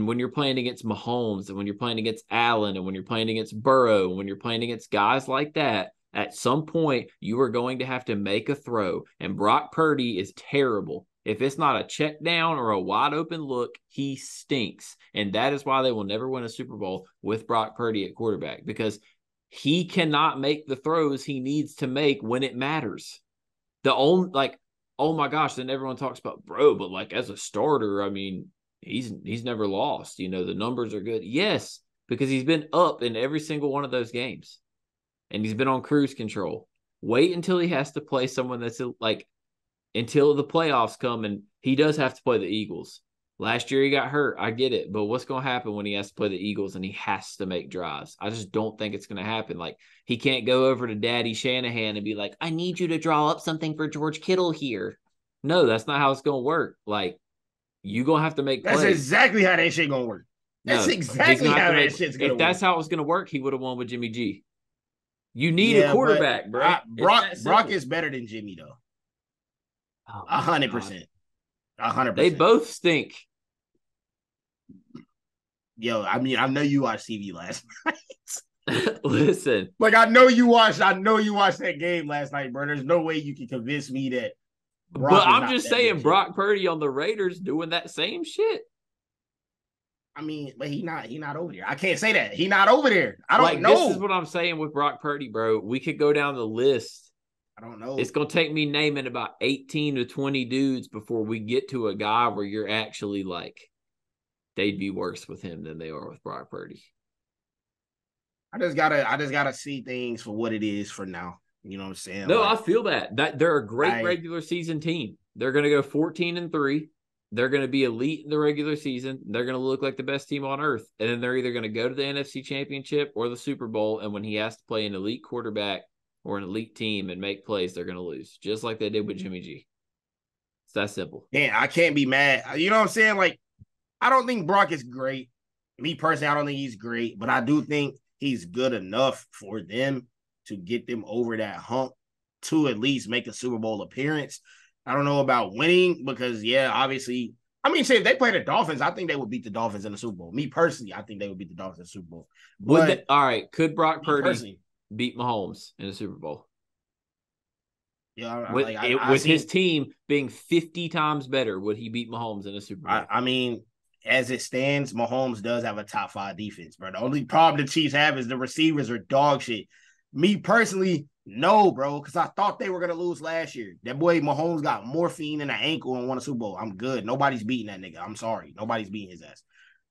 when you're playing against Mahomes and when you're playing against Allen and when you're playing against Burrow and when you're playing against guys like that, at some point you are going to have to make a throw. And Brock Purdy is terrible. If it's not a check down or a wide open look, he stinks. And that is why they will never win a Super Bowl with Brock Purdy at quarterback because he cannot make the throws he needs to make when it matters. The only like oh my gosh, then everyone talks about bro, but like as a starter, I mean, he's never lost. You know, the numbers are good. Yes, because he's been up in every single one of those games. And he's been on cruise control. Wait until he has to play someone that's like until the playoffs come and he does have to play the Eagles. Last year he got hurt. I get it. But what's going to happen when he has to play the Eagles and he has to make drives? I just don't think it's going to happen. Like, he can't go over to Daddy Shanahan and be like, I need you to draw up something for George Kittle here. No, that's not how it's going to work. Like, you're going to have to make That's plays. exactly how that shit gonna work. That's No, he's exactly going to have how to that make. shit's gonna If work. that's how it was going to work, he would have won with Jimmy G. You need a Yeah, but quarterback, bro. It's that Brock simple. is better than Jimmy though. Oh A my hundred God. percent. 100%. They both stink. Yo, I mean, I know you watched TV last night. Listen, Like I know you watched that game last night, bro. There's no way you can convince me that but Brock is I'm not just better than saying Jimmy. Brock Purdy on the Raiders doing that same shit. I mean, but he not over there. I can't say that. He not over there. I don't Like, this is know. what I'm saying with Brock Purdy, bro. We could go down the list. I don't know. It's going to take me naming about 18 to 20 dudes before we get to a guy where you're actually like, they'd be worse with him than they are with Brock Purdy. I just gotta see things for what it is for now. You know what I'm saying? No, I Like feel that they're a great I regular season team. They're going to go 14-3. They're going to be elite in the regular season. They're going to look like the best team on earth. And then they're either going to go to the NFC Championship or the Super Bowl. And when he has to play an elite quarterback or an elite team and make plays, they're going to lose, just like they did with Jimmy G. It's that simple. man, I can't be mad. You know what I'm saying? Like, I don't think Brock is great. Me personally, I don't think he's great, but I do think he's good enough for them to get them over that hump to at least make a Super Bowl appearance. I don't know about winning because, yeah, obviously, I mean, say if they play the Dolphins, I think they would beat the Dolphins in the Super Bowl. Me personally, I think they would beat the Dolphins in the Super Bowl. But All right, could Brock me Purdy personally, beat Mahomes in the Super Bowl? yeah, I With his seen. team being 50 times better, would he beat Mahomes in a Super Bowl? I mean, as it stands, Mahomes does have a top 5 defense, bro. The only problem the Chiefs have is the receivers are dog shit. Me personally, no, bro, because I thought they were gonna lose last year. That boy Mahomes got morphine in the ankle and won a Super Bowl. I'm good. Nobody's beating that nigga. I'm sorry. Nobody's beating his ass.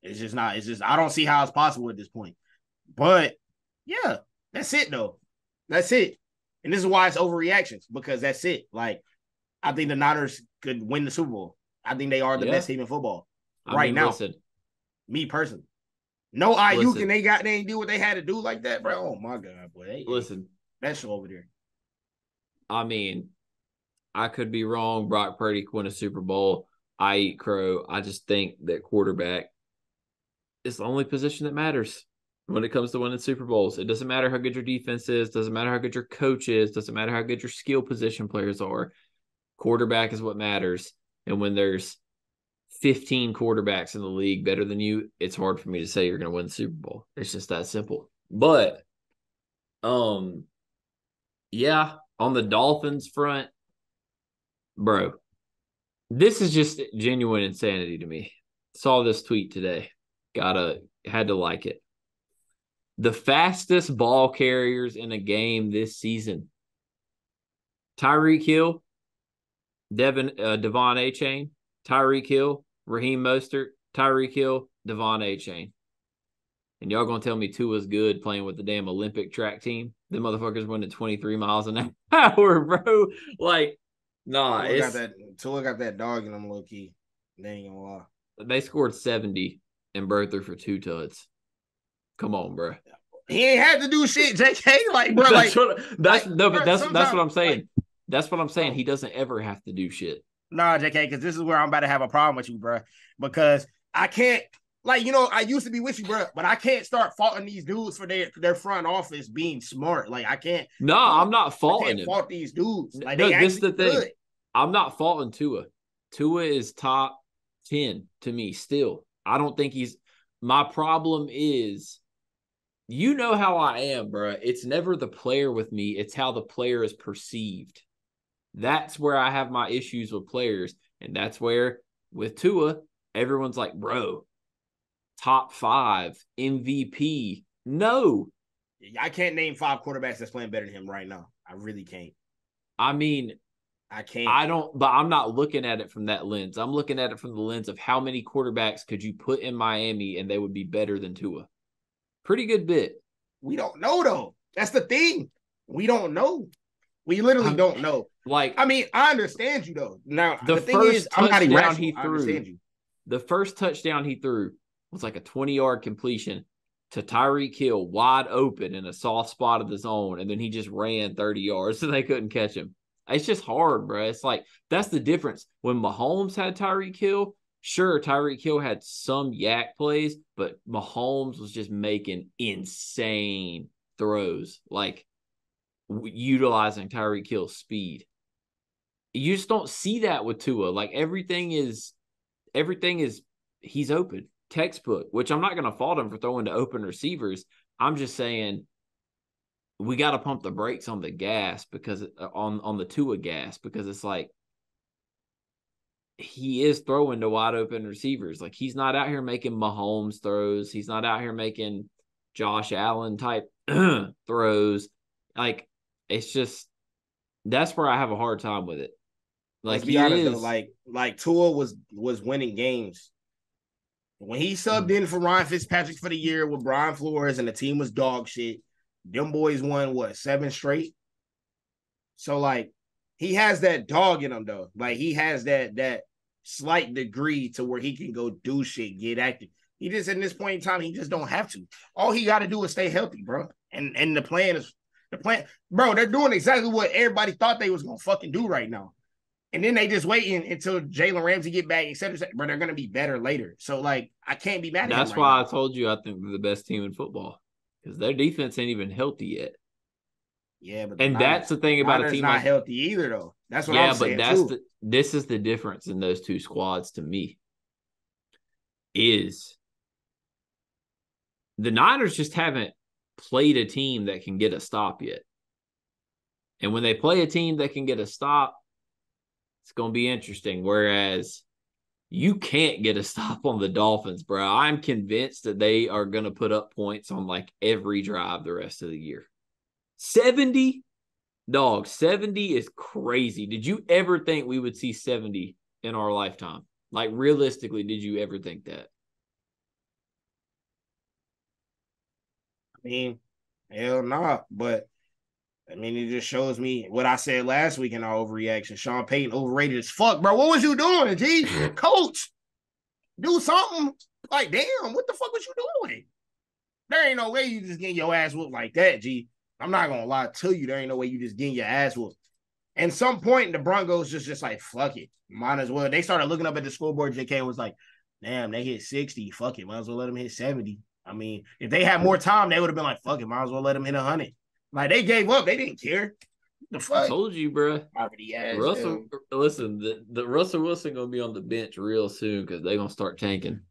It's just not. It's just I don't see how it's possible at this point. But yeah, that's it though. That's it. And this is why it's overreactions because that's it. Like I think the Niners could win the Super Bowl. I think they are the Yeah. best team in football I right mean, now. listen, Me personally. No Ayuk listen, and they didn't do what they had to do like that, bro. Oh my god, boy. listen. That show over there. I mean, I could be wrong. Brock Purdy could win a Super Bowl. I eat crow. I just think that quarterback is the only position that matters when it comes to winning Super Bowls. It doesn't matter how good your defense is. Doesn't matter how good your coach is. Doesn't matter how good your skill position players are. Quarterback is what matters. And when there's 15 quarterbacks in the league better than you, it's hard for me to say you're going to win the Super Bowl. It's just that simple. But, yeah, on the Dolphins front, bro, this is just genuine insanity to me. Saw this tweet today. Had to like it. The fastest ball carriers in a game this season: Tyreek Hill, Devon A-Chain, Tyreek Hill, Raheem Mostert, Tyreek Hill, Devon A-Chain. And y'all gonna tell me Tua's good playing with the damn Olympic track team? Them motherfuckers went at 23 miles an hour, bro. Like, nah, Tua got that dog in him, low key. They ain't gonna lie. They scored 70 and Burr threw for 2 tuds. Come on, bro. He ain't had to do shit, JK. Like, bro, that's that's what I'm saying. Like, that's what I'm saying. He doesn't ever have to do shit. Nah, JK, because this is where I'm about to have a problem with you, bro. Because I can't, like, I used to be with you, bro, but I can't start faulting these dudes for their front office being smart. Like, I can't. No, I'm not faulting I can't him. fault these dudes. Like, no, they this is the thing. Good. I'm not faulting Tua. Tua is top 10 to me still. I don't think he's. My problem is, you know how I am, bro. It's never the player with me. It's how the player is perceived. That's where I have my issues with players. And that's where, with Tua, everyone's like, bro, top 5, MVP. No. I can't name 5 quarterbacks that's playing better than him right now. I really can't. I mean, I can't. I don't, but I'm not looking at it from that lens. I'm looking at it from the lens of how many quarterbacks could you put in Miami and they would be better than Tua. Pretty good bit. We don't know, though. That's the thing. We don't know. We literally don't know. Like, I mean, I understand you, though. Now, the thing is, I'm not irrational. He threw, I understand you. The first touchdown he threw was like a 20-yard completion to Tyreek Hill, wide open in a soft spot of the zone, and then he just ran 30 yards, so they couldn't catch him. It's just hard, bro. It's like, that's the difference. When Mahomes had Tyreek Hill, sure, Tyreek Hill had some yak plays, but Mahomes was just making insane throws, like utilizing Tyreek Hill's speed. You just don't see that with Tua. Like, everything is he's open. Textbook, which I'm not going to fault him for throwing to open receivers. I'm just saying we got to pump the brakes on the gas because on the Tua gas, because it's like he is throwing to wide open receivers. Like, he's not out here making Mahomes throws. He's not out here making Josh Allen type throws. Like, it's just, that's where I have a hard time with it. Like, let's be honest, though, like Tua was winning games. When he subbed in for Ryan Fitzpatrick for the year with Brian Flores and the team was dog shit, them boys won, 7 straight? So, like, he has that dog in him, though. Like, he has that slight degree to where he can go do shit, get active. He just, at this point in time, he just don't have to. All he got to do is stay healthy, bro. And the plan, bro, they're doing exactly what everybody thought they was going to fucking do right now. And then they just waiting until Jalen Ramsey get back, etc. But they're going to be better later. So, like, I can't be mad at That's why I told you I think they're the best team in football, because their defense ain't even healthy yet. Yeah, but that's the thing about a team not healthy either, though. That's what I'm saying. Yeah, but this is the difference in those two squads to me. Is the Niners just haven't played a team that can get a stop yet. And when they play a team that can get a stop, it's going to be interesting. Whereas you can't get a stop on the Dolphins, bro. I'm convinced that they are going to put up points on like every drive the rest of the year. 70? Dog, 70 is crazy. Did you ever think we would see 70 in our lifetime? Like, realistically, did you ever think that? I mean, hell nah. But I mean, it just shows me what I said last week in our overreaction. Sean Payton overrated as fuck, bro. What was you doing, G? Coach, do something. Like, damn, what the fuck was you doing? There ain't no way you just getting your ass whooped like that, G. I'm not gonna lie to you. There ain't no way you just getting your ass whooped. And some point, the Broncos just like, fuck it. Might as well. They started looking up at the scoreboard. JK was like, damn, they hit 60. Fuck it. Might as well let them hit 70. I mean, if they had more time, they would have been like, fuck it. Might as well let them hit 100. Like, they gave up. They didn't care. The fuck? I told you, bro. Russell, listen, the Russell Wilson going to be on the bench real soon because they're going to start tanking.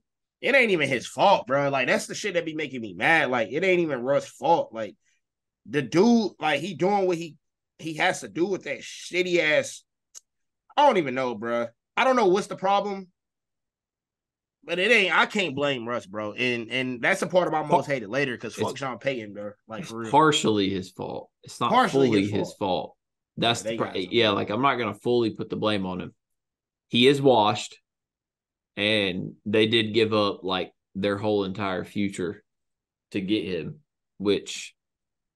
It ain't even his fault, bro. Like, that's the shit that be making me mad. Like, it ain't even Russ's fault. Like, the dude, like, he doing what he has to do with that shitty ass. I don't even know, bro. I don't know what's the problem. But it ain't. I can't blame Russ, bro. And that's a part of my most hated later because It's fuck Sean Payton, bro. Like it's for real. partially his fault. It's not Partially his fully his fault. fault. Yeah, That's they got some. yeah. Like I'm not gonna fully put the blame on him. He is washed, and they did give up like their whole entire future to get him, which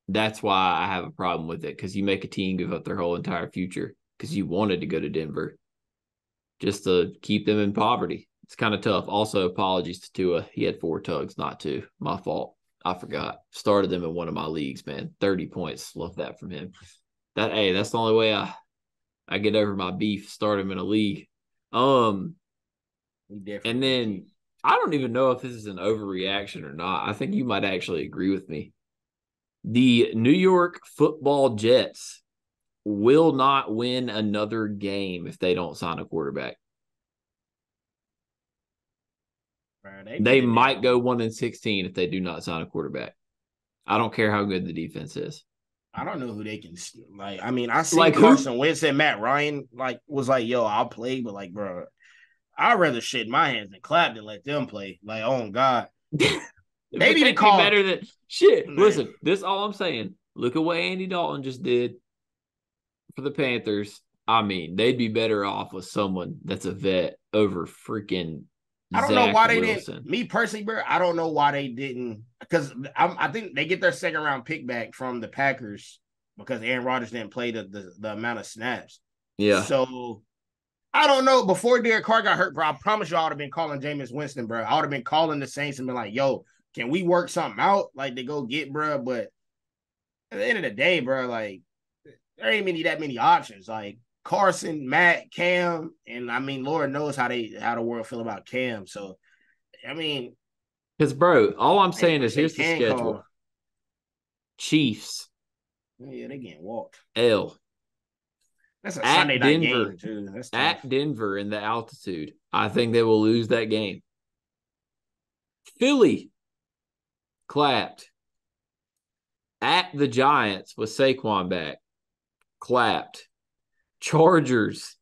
that's why I have a problem with it because you make a team give up their whole entire future because you wanted to go to Denver just to keep them in poverty. It's kind of tough. Also, apologies to Tua. He had 4 tugs, not 2. My fault. I forgot. Started them in one of my leagues, man. 30 points. Love that from him. That's the only way I get over my beef. Start him in a league. And then I don't even know if this is an overreaction or not. I think you might actually agree with me. The New York Football Jets will not win another game if they don't sign a quarterback. They might go 1-16 if they do not sign a quarterback. I don't care how good the defense is. I don't know who they can like. I mean, I see like Carson Wentz and Matt Ryan was like, "Yo, I'll play," but like, bro, I'd rather shit in my hands than clap than let them play. Like, oh God, they need to call better than shit. Man. Listen, this all I'm saying. Look at what Andy Dalton just did for the Panthers. I mean, they'd be better off with someone that's a vet over freaking. I don't know why they didn't. Me personally, bro, I don't know why they didn't. Because I think they get their second round pick back from the Packers because Aaron Rodgers didn't play the amount of snaps. Yeah. So I don't know. Before Derek Carr got hurt, bro, I promise you I would have been calling Jameis Winston, bro. I would have been calling the Saints and been like, "Yo, can we work something out? Like to go get, bro." But at the end of the day, bro, like there ain't that many options. Like Carson, Matt, Cam, and I mean, Lord knows how the world feel about Cam. So, I mean, because bro, all I'm saying is here's the schedule: Chiefs. Yeah, they getting walked. That's a Sunday night game too. That's tough. At Denver in the altitude, I think they will lose that game. Philly clapped. At the Giants with Saquon back, clapped. Chargers,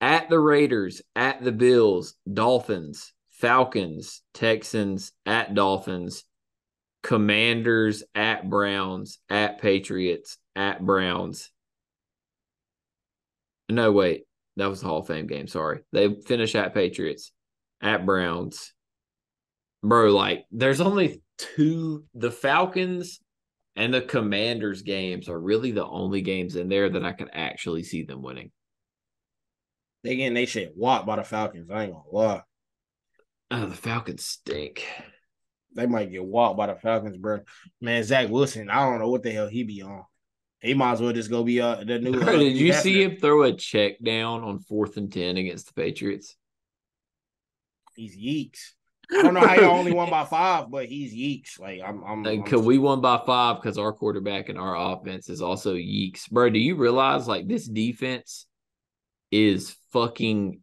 at the Raiders, at the Bills, Dolphins, Falcons, Texans, at Dolphins, Commanders, at Browns, at Patriots, at Browns. No, wait. That was the Hall of Fame game. Sorry. They finish at Patriots, at Browns. Bro, like, there's only 2. The Falcons and the Commanders games are really the only games in there that I can actually see them winning. They getting they shit walked by the Falcons. I ain't gonna lie. Oh, the Falcons stink. They might get walked by the Falcons, bro. Man, Zach Wilson, I don't know what the hell he be on. He might as well just go be the new. Bro, did you see him throw a check down on 4th and 10 against the Patriots? He's yeeks. I don't know how y'all only won by 5, but he's yeeks. Like we won by 5 because our quarterback and our offense is also yeeks, bro. Do you realize like this defense is fucking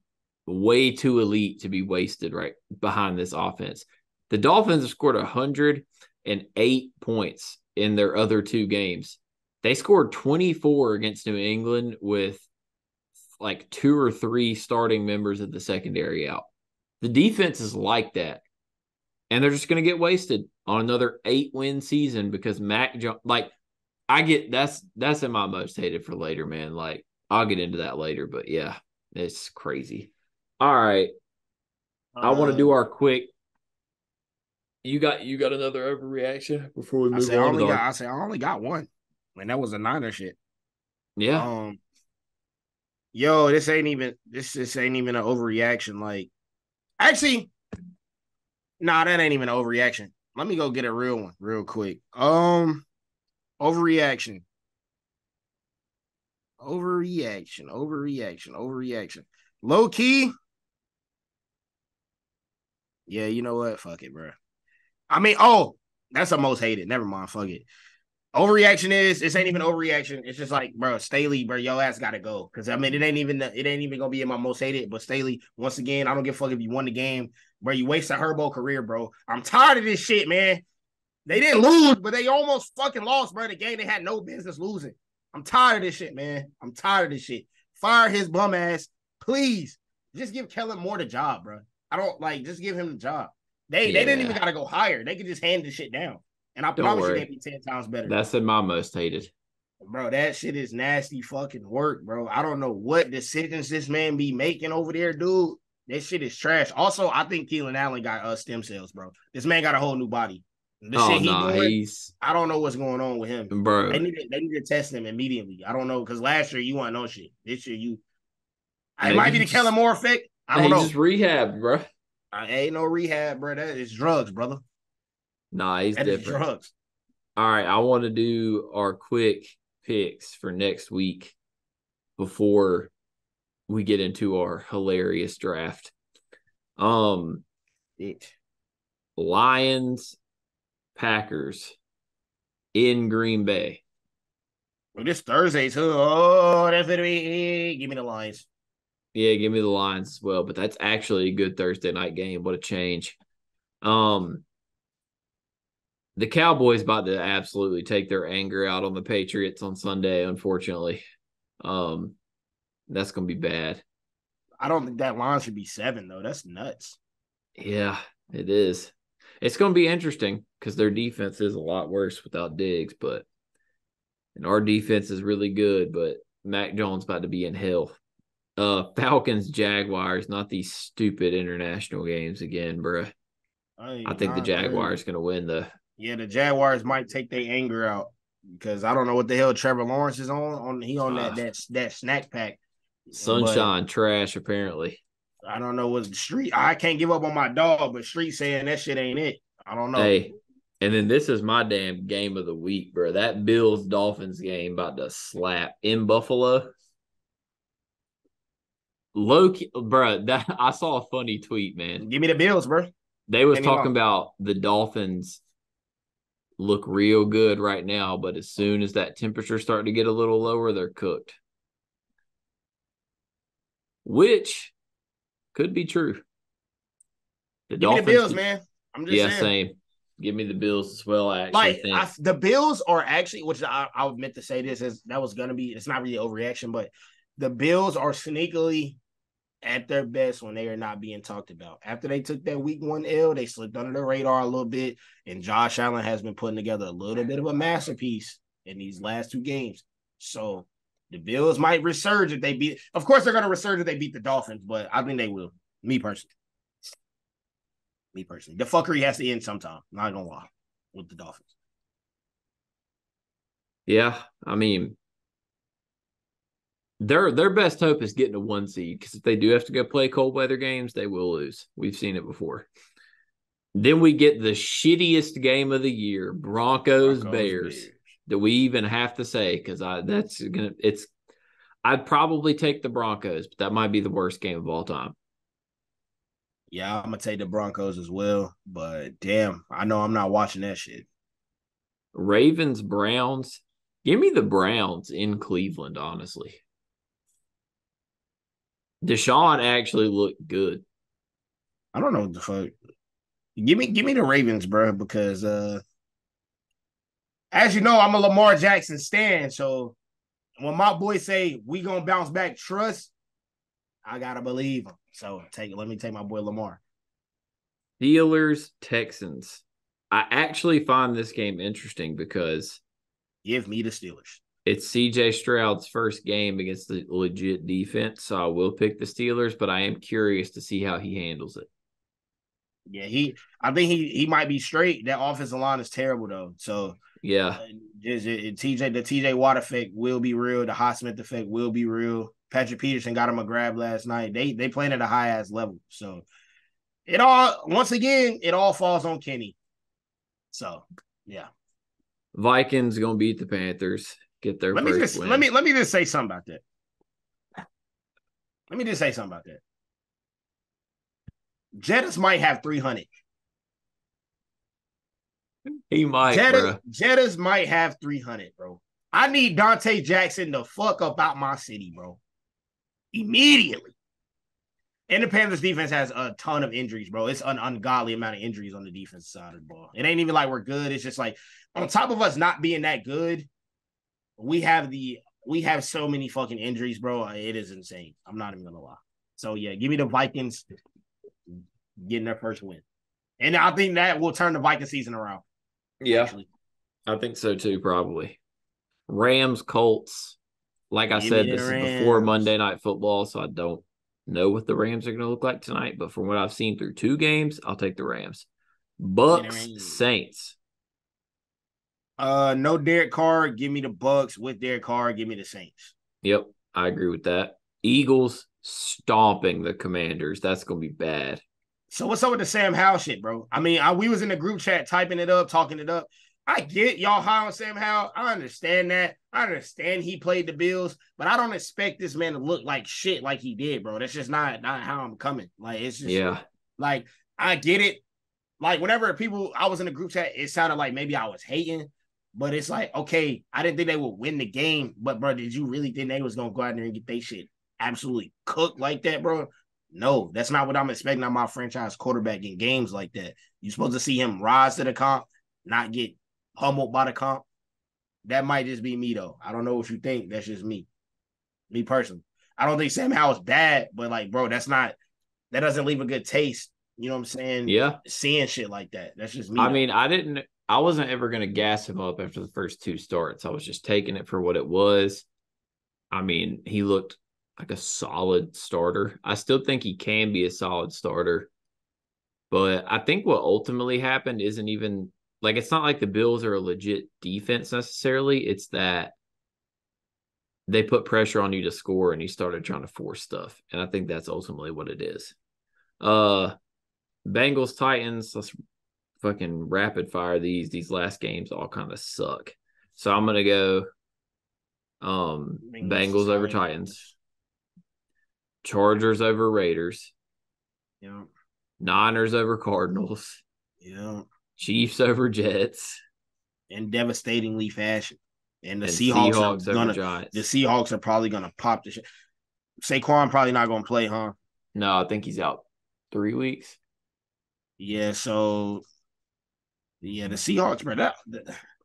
way too elite to be wasted right behind this offense? The Dolphins have scored 108 points in their other 2 games. They scored 24 against New England with like 2 or 3 starting members of the secondary out. The defense is like that. And they're just going to get wasted on another 8-win season because Mac Jones, like, I get that's in my most hated for later, man. Like, I'll get into that later, but yeah, it's crazy. All right. I want to do our quick. You got another overreaction before we move on? I only got one. And that was a Niner shit. Yeah. Yo, this ain't even an overreaction. Like, actually, nah, that ain't even an overreaction. Let me go get a real one real quick. Overreaction. Low key. Yeah, you know what? Fuck it, bro. I mean, that's the most hated. Never mind. Fuck it. Overreaction is this ain't even overreaction. It's just like, bro, Staley, bro, your ass gotta go. Cause I mean, it ain't even gonna be in my most hated. But Staley, once again, I don't give a fuck if you won the game, bro. You wasted a Herbo career, bro. I'm tired of this shit, man. They didn't lose, but they almost fucking lost, bro. The game they had no business losing. I'm tired of this shit, man. I'm tired of this shit. Fire his bum ass, please. Just give Kellen Moore the job, bro. I don't like just give him the job. They didn't even Yeah. gotta go higher. They could just hand the shit down. And I Don't promise you they'd worry. be 10 times better. That's in my most hated. Bro, that shit is nasty fucking work, bro. I don't know what decisions this man be making over there, dude. That shit is trash. Also, I think Keelan Allen got stem cells, bro. This man got a whole new body. The Oh shit he no, doing, he's I don't know what's going on with him. bro. They need to test him immediately. I don't know because last year you want no shit. This year you, it might Maybe be he the Kellen just Moore effect. I don't he know. just rehabbed, bro. Ain't no rehab, bro. That is drugs, brother. Nah, he's That is different. drugs. All right, I want to do our quick picks for next week before we get into our hilarious draft. It. Lions, Packers in Green Bay. Well, this Thursday too. Oh, that's gonna be. Give me the Lions. Yeah, give me the Lions as well, but that's actually a good Thursday night game. What a change. Um, the Cowboys about to absolutely take their anger out on the Patriots on Sunday, unfortunately. Um, that's gonna be bad. I don't think that line should be 7 though. That's nuts. Yeah, it is. It's gonna be interesting because their defense is a lot worse without Diggs, but and our defense is really good, but Mac Jones about to be in hell. Falcons, Jaguars, not these stupid international games again, bruh. I think the Nah, Jaguars gonna win the yeah, the Jaguars might take their anger out because I don't know what the hell Trevor Lawrence is on. He on uh, that snack pack, but sunshine trash, apparently. I don't know what the street. I can't give up on my dog, but street saying that shit ain't it. I don't know. Hey, and then this is my damn game of the week, bro. That Bills Dolphins game about to slap in Buffalo. Low key, bro. That I saw a funny tweet, man. Give me the Bills, bro. They was Hand me talking off. about the Dolphins look real good right now, but as soon as that temperature start to get a little lower, they're cooked. Which could be true. The Give me the Dolphins, Bills, man. I'm just yeah, saying. same. Give me the Bills as well. I actually think. The Bills are actually, which I meant to say this as that was gonna be. It's not really an overreaction, but the Bills are sneakily at their best when they are not being talked about. After they took that week 1 L, they slipped under the radar a little bit, and Josh Allen has been putting together a little bit of a masterpiece in these last 2 games. So the Bills might resurge if they beat. Of course, they're going to resurge if they beat the Dolphins, but I think they will. Me personally, the fuckery has to end sometime. Not gonna lie, with the Dolphins. Yeah, I mean, their best hope is getting a 1 seed because if they do have to go play cold weather games, they will lose. We've seen it before. Then we get the shittiest game of the year, Broncos Bears. Bears. Do we even have to say? Because that's gonna it's. I'd probably take the Broncos, but that might be the worst game of all time. Yeah, I'm gonna take the Broncos as well, but damn, I know I'm not watching that shit. Ravens Browns. Give me the Browns in Cleveland. Honestly, Deshaun actually looked good. I don't know what the fuck. Give me the Ravens, bro, because as you know, I'm a Lamar Jackson stan. So when my boys say we gonna bounce back, trust, I gotta believe him. So let me take my boy Lamar. Steelers Texans. I actually find this game interesting because Give me the Steelers. it's CJ Stroud's first game against the legit defense, so I will pick the Steelers, but I am curious to see how he handles it. Yeah, I think he might be straight. That offensive line is terrible though. So Yeah. the TJ Watt effect will be real. The Highsmith effect will be real. Patrick Peterson got him a grab last night. They playing at a high ass level. So it all falls on Kenny. So yeah. Vikings gonna beat the Panthers, get their first win. Let me just say something about that. Let me just say something about that. Jettas might have 300. He might, bro. Jettas might have 300, bro. I need Dante Jackson to fuck up out my city, bro. Immediately. And the Panthers defense has a ton of injuries, bro. It's an ungodly amount of injuries on the defense side of the ball. It ain't even like we're good. It's just like on top of us not being that good, we have so many fucking injuries, bro. It is insane. I'm not even gonna lie. So yeah, give me the Vikings. getting their first win. And I think that will turn the Viking season around. Yeah, actually. I think so too, probably. Rams, Colts. Like I Give me said, the this is before Rams. Monday Night Football, so I don't know what the Rams are going to look like tonight. But from what I've seen through 2 games, I'll take the Rams. Give me the Bucks, Rams. Saints. No Derek Carr. Give me the Bucks. With Derek Carr, give me the Saints. Yep, I agree with that. Eagles stomping the Commanders. That's going to be bad. So what's up with the Sam Howell shit, bro? I mean, we was in the group chat typing it up, talking it up. I get y'all high on Sam Howell. I understand that. I understand he played the Bills, but I don't expect this man to look like shit like he did, bro. That's just not how I'm coming. Like, it's just like, I get it. Like, whenever I was in the group chat, it sounded like maybe I was hating, but it's like, okay, I didn't think they would win the game, but bro, did you really think they was gonna go out there and get their shit absolutely cooked like that, bro? No, that's not what I'm expecting on my franchise quarterback in games like that. You're supposed to see him rise to the comp, not get pummeled by the comp. That might just be me, though. I don't know what you think. That's just me. Me personally. I don't think Sam Howell's bad, but like, bro, that doesn't leave a good taste. You know what I'm saying? Yeah. Seeing shit like that. That's just me. I mean, I wasn't ever going to gas him up after the first 2 starts. I was just taking it for what it was. I mean, he looked like a solid starter. I still think he can be a solid starter. But I think what ultimately happened isn't even like it's not like the Bills are a legit defense necessarily. It's that they put pressure on you to score and you started trying to force stuff. And I think that's ultimately what it is. Bengals, Titans, let's fucking rapid fire these. These last games all kind of suck. So I'm gonna go Bengals over Titans. Chargers over Raiders. Yeah. Niners over Cardinals. Yeah. Chiefs over Jets. In devastatingly fashion. And the Seahawks over Giants. The Seahawks are probably gonna pop the shit. Saquon probably not gonna play, huh? No, I think he's out 3 weeks. Yeah, so the Seahawks, bro.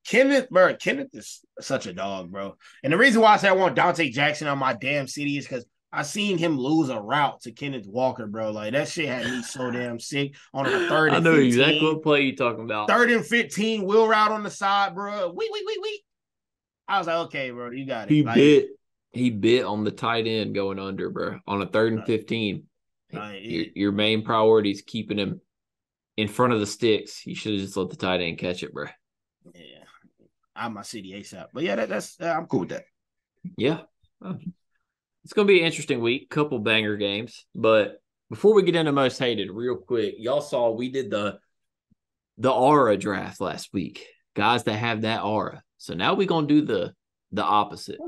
Kenneth is such a dog, bro. And the reason why I say I want Dante Jackson on my damn city is because I seen him lose a route to Kenneth Walker, bro. Like, that shit had me so damn sick on a 3rd and 15. I know exactly what play you're talking about. 3rd and 15, wheel route on the side, bro. Wait. I was like, okay, bro, you got it. He bit on the tight end going under, bro. On a 3rd and 15. Your main priority is keeping him in front of the sticks. You should have just let the tight end catch it, bro. Yeah. I'm my city ASAP. But yeah, that's I'm cool with that. Yeah. It's going to be an interesting week. Couple banger games. But before we get into most hated, real quick, y'all saw we did the aura draft last week. Guys that have that aura. So now we're going to do the opposite,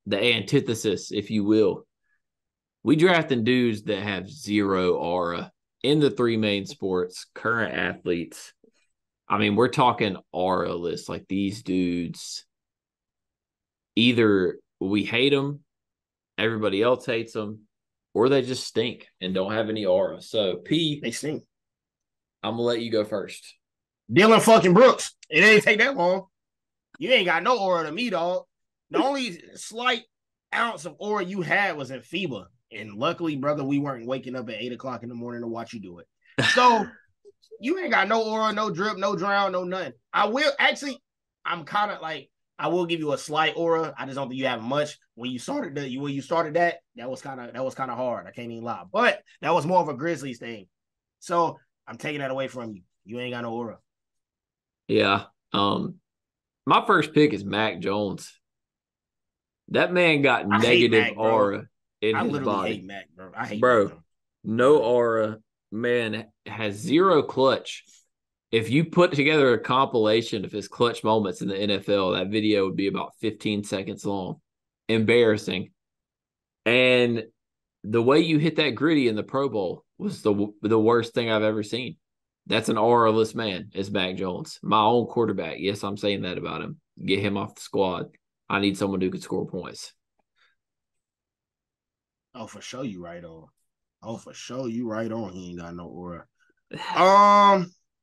the antithesis, if you will. We drafting dudes that have zero aura in the 3 main sports, current athletes. I mean, we're talking aura-less. Like, these dudes, either we hate them, everybody else hates them, or they just stink and don't have any aura. So, P, they stink. I'm going to let you go first. Dylan fucking Brooks. It ain't take that long. You ain't got no aura to me, dog. The only slight ounce of aura you had was in FIBA. And luckily, brother, we weren't waking up at 8 o'clock in the morning to watch you do it. So you ain't got no aura, no drip, no drown, no nothing. I'm kind of like, I will give you a slight aura. I just don't think you have much. When you started that was kind of hard. I can't even lie. But that was more of a Grizzlies thing. So I'm taking that away from you. You ain't got no aura. Yeah. My first pick is Mac Jones. That man got negative aura in his body. I hate Mac, bro. I hate Mac. No aura. Man has zero clutch. If you put together a compilation of his clutch moments in the NFL, that video would be about 15 seconds long. Embarrassing. And the way you hit that gritty in the Pro Bowl was the worst thing I've ever seen. That's an aura-less man, is Mac Jones. My own quarterback. Yes, I'm saying that about him. Get him off the squad. I need someone who can score points. Oh, for sure you right on. He ain't got no aura.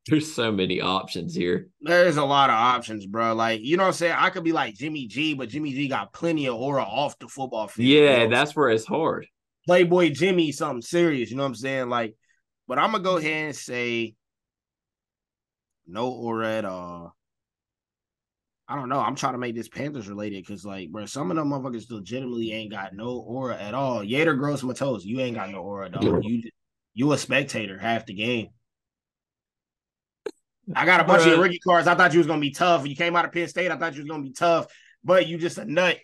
There's so many options here. There's a lot of options, bro. Like, you know what I'm saying? I could be like Jimmy G, but Jimmy G got plenty of aura off the football field. Yeah, that's where it's hard. Playboy Jimmy, something serious. You know what I'm saying? Like, But I'm gonna go ahead and say no aura at all. I don't know. I'm trying to make this Panthers related because, like, bro, some of them motherfuckers legitimately ain't got no aura at all. Yater Gross Matos, you ain't got no aura, dog. You a spectator half the game. I got a bunch of your rookie cards. I thought you was gonna be tough. You came out of Penn State. I thought you was gonna be tough, but you just a nut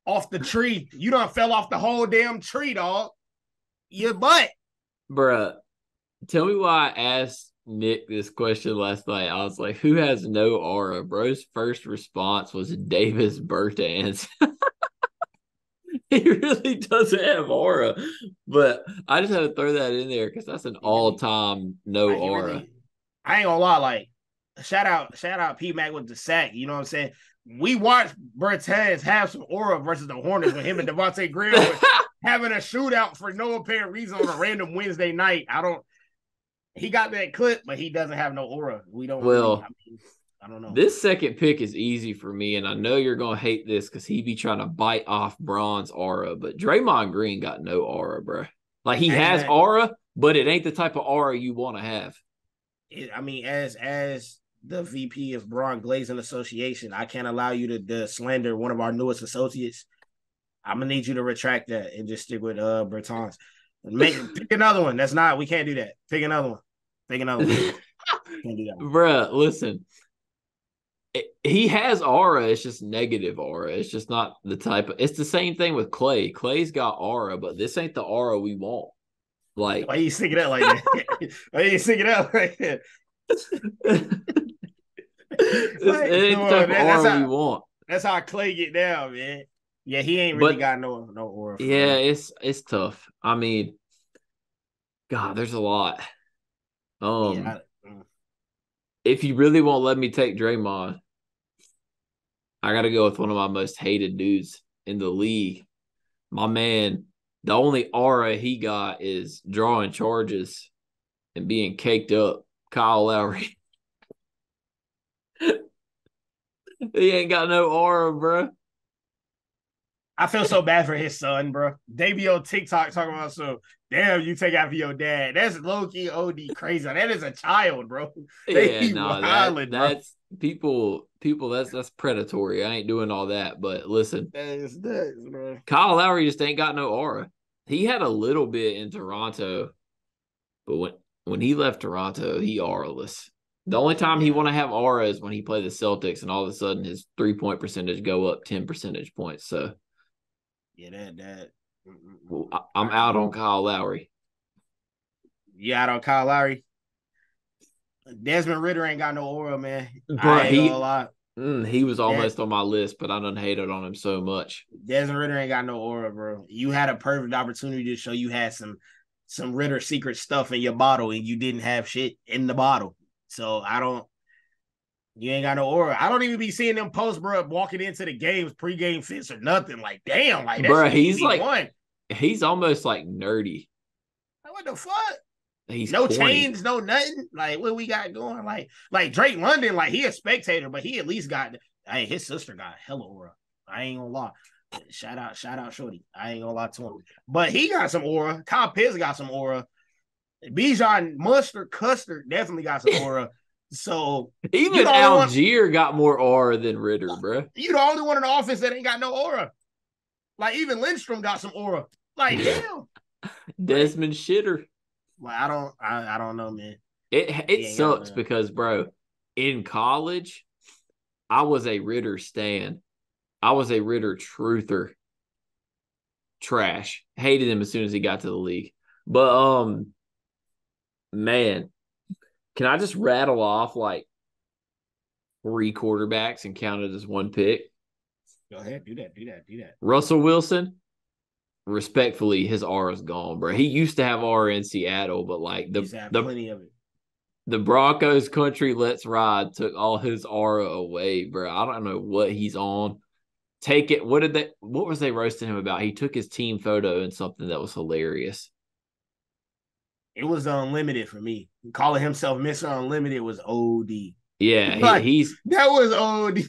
off the tree. You done fell off the whole damn tree, dog. Your butt. Bruh, tell me why I asked Nick this question last night. I was like, who has no aura? Bro's first response was Davis Bertans. He really doesn't have aura. But I just had to throw that in there because that's an all-time no aura. I ain't gonna lie, like, shout out P Mac with the sack. You know what I'm saying? We watched Bertans have some aura versus the Hornets with him and Devontae Graham having a shootout for no apparent reason on a random Wednesday night. He got that clip, but he doesn't have no aura. We don't. Well, I don't know. This second pick is easy for me, and I know you're gonna hate this because he be trying to bite off Braun's aura, but Draymond Green got no aura, bro. Like he has aura, but it ain't the type of aura you want to have. As the VP of Braun Glazing Association, I can't allow you to slander one of our newest associates. I'm gonna need you to retract that and just stick with Bertans. Pick another one. We can't do that. Pick another one. Can't do that one. Bruh, listen. He has aura. It's just negative aura. It's just not the type of. It's the same thing with Clay. Clay's got aura, but this ain't the aura we want. Like, why you sticking out like that? Why you sticking out like that? It ain't the type of aura we want. That's how Clay get down, man. Yeah, he ain't really got no aura. Yeah, it's tough. I mean, God, there's a lot. If you really won't let me take Draymond, I got to go with one of my most hated dudes in the league. My man, the only aura he got is drawing charges and being caked up. Kyle Lowry. He ain't got no aura, bro. I feel so bad for his son, bro. They be on TikTok talking about damn, you take after your dad. That's low-key OD crazy. That is a child, bro. That's people, that's predatory. I ain't doing all that. But listen, that is nuts, bro. Kyle Lowry just ain't got no aura. He had a little bit in Toronto, but when he left Toronto, he auraless. The only time he want to have aura is when he played the Celtics, and all of a sudden his 3-point percentage go up 10 percentage points. So, yeah, I'm out on Kyle Lowry. You out on Kyle Lowry? Desmond Ridder ain't got no aura, man. Bro, he was almost on my list, but I done hated on him so much. Desmond Ridder ain't got no aura, bro. You had a perfect opportunity to show you had some Ridder secret stuff in your bottle, and you didn't have shit in the bottle. So you ain't got no aura. I don't even be seeing them posts, bro, walking into the games, pregame fits or nothing. Like, damn, like, bro, he's almost like nerdy. Like, what the fuck? He's no corny. Chains, no nothing. Like, what we got going? Like Drake London, like, he a spectator, but he at least got, hey, his sister got hella aura. I ain't gonna lie. Shout out Shorty. I ain't gonna lie to him. But he got some aura. Kyle Pitts got some aura. Bijan Mustard Custard definitely got some aura. So even Algier got more aura than Ridder, bro. You the only one in the offense that ain't got no aura. Like, even Lindstrom got some aura. Like, damn. Desmond Shitter. Well, I don't know, man. It sucks because, bro, in college, I was a Ridder stan. I was a Ridder truther. Trash. Hated him as soon as he got to the league. But man, can I just rattle off like 3 quarterbacks and count it as one pick? Go ahead, do that. Russell Wilson, respectfully, his aura's gone, bro. He used to have aura in Seattle, but like plenty of it. The Broncos country let's ride took all his aura away, bro. I don't know what he's on. Take it. What was they roasting him about? He took his team photo in something that was hilarious. It was unlimited for me. Calling himself Mr. Unlimited was OD. Yeah, that was OD.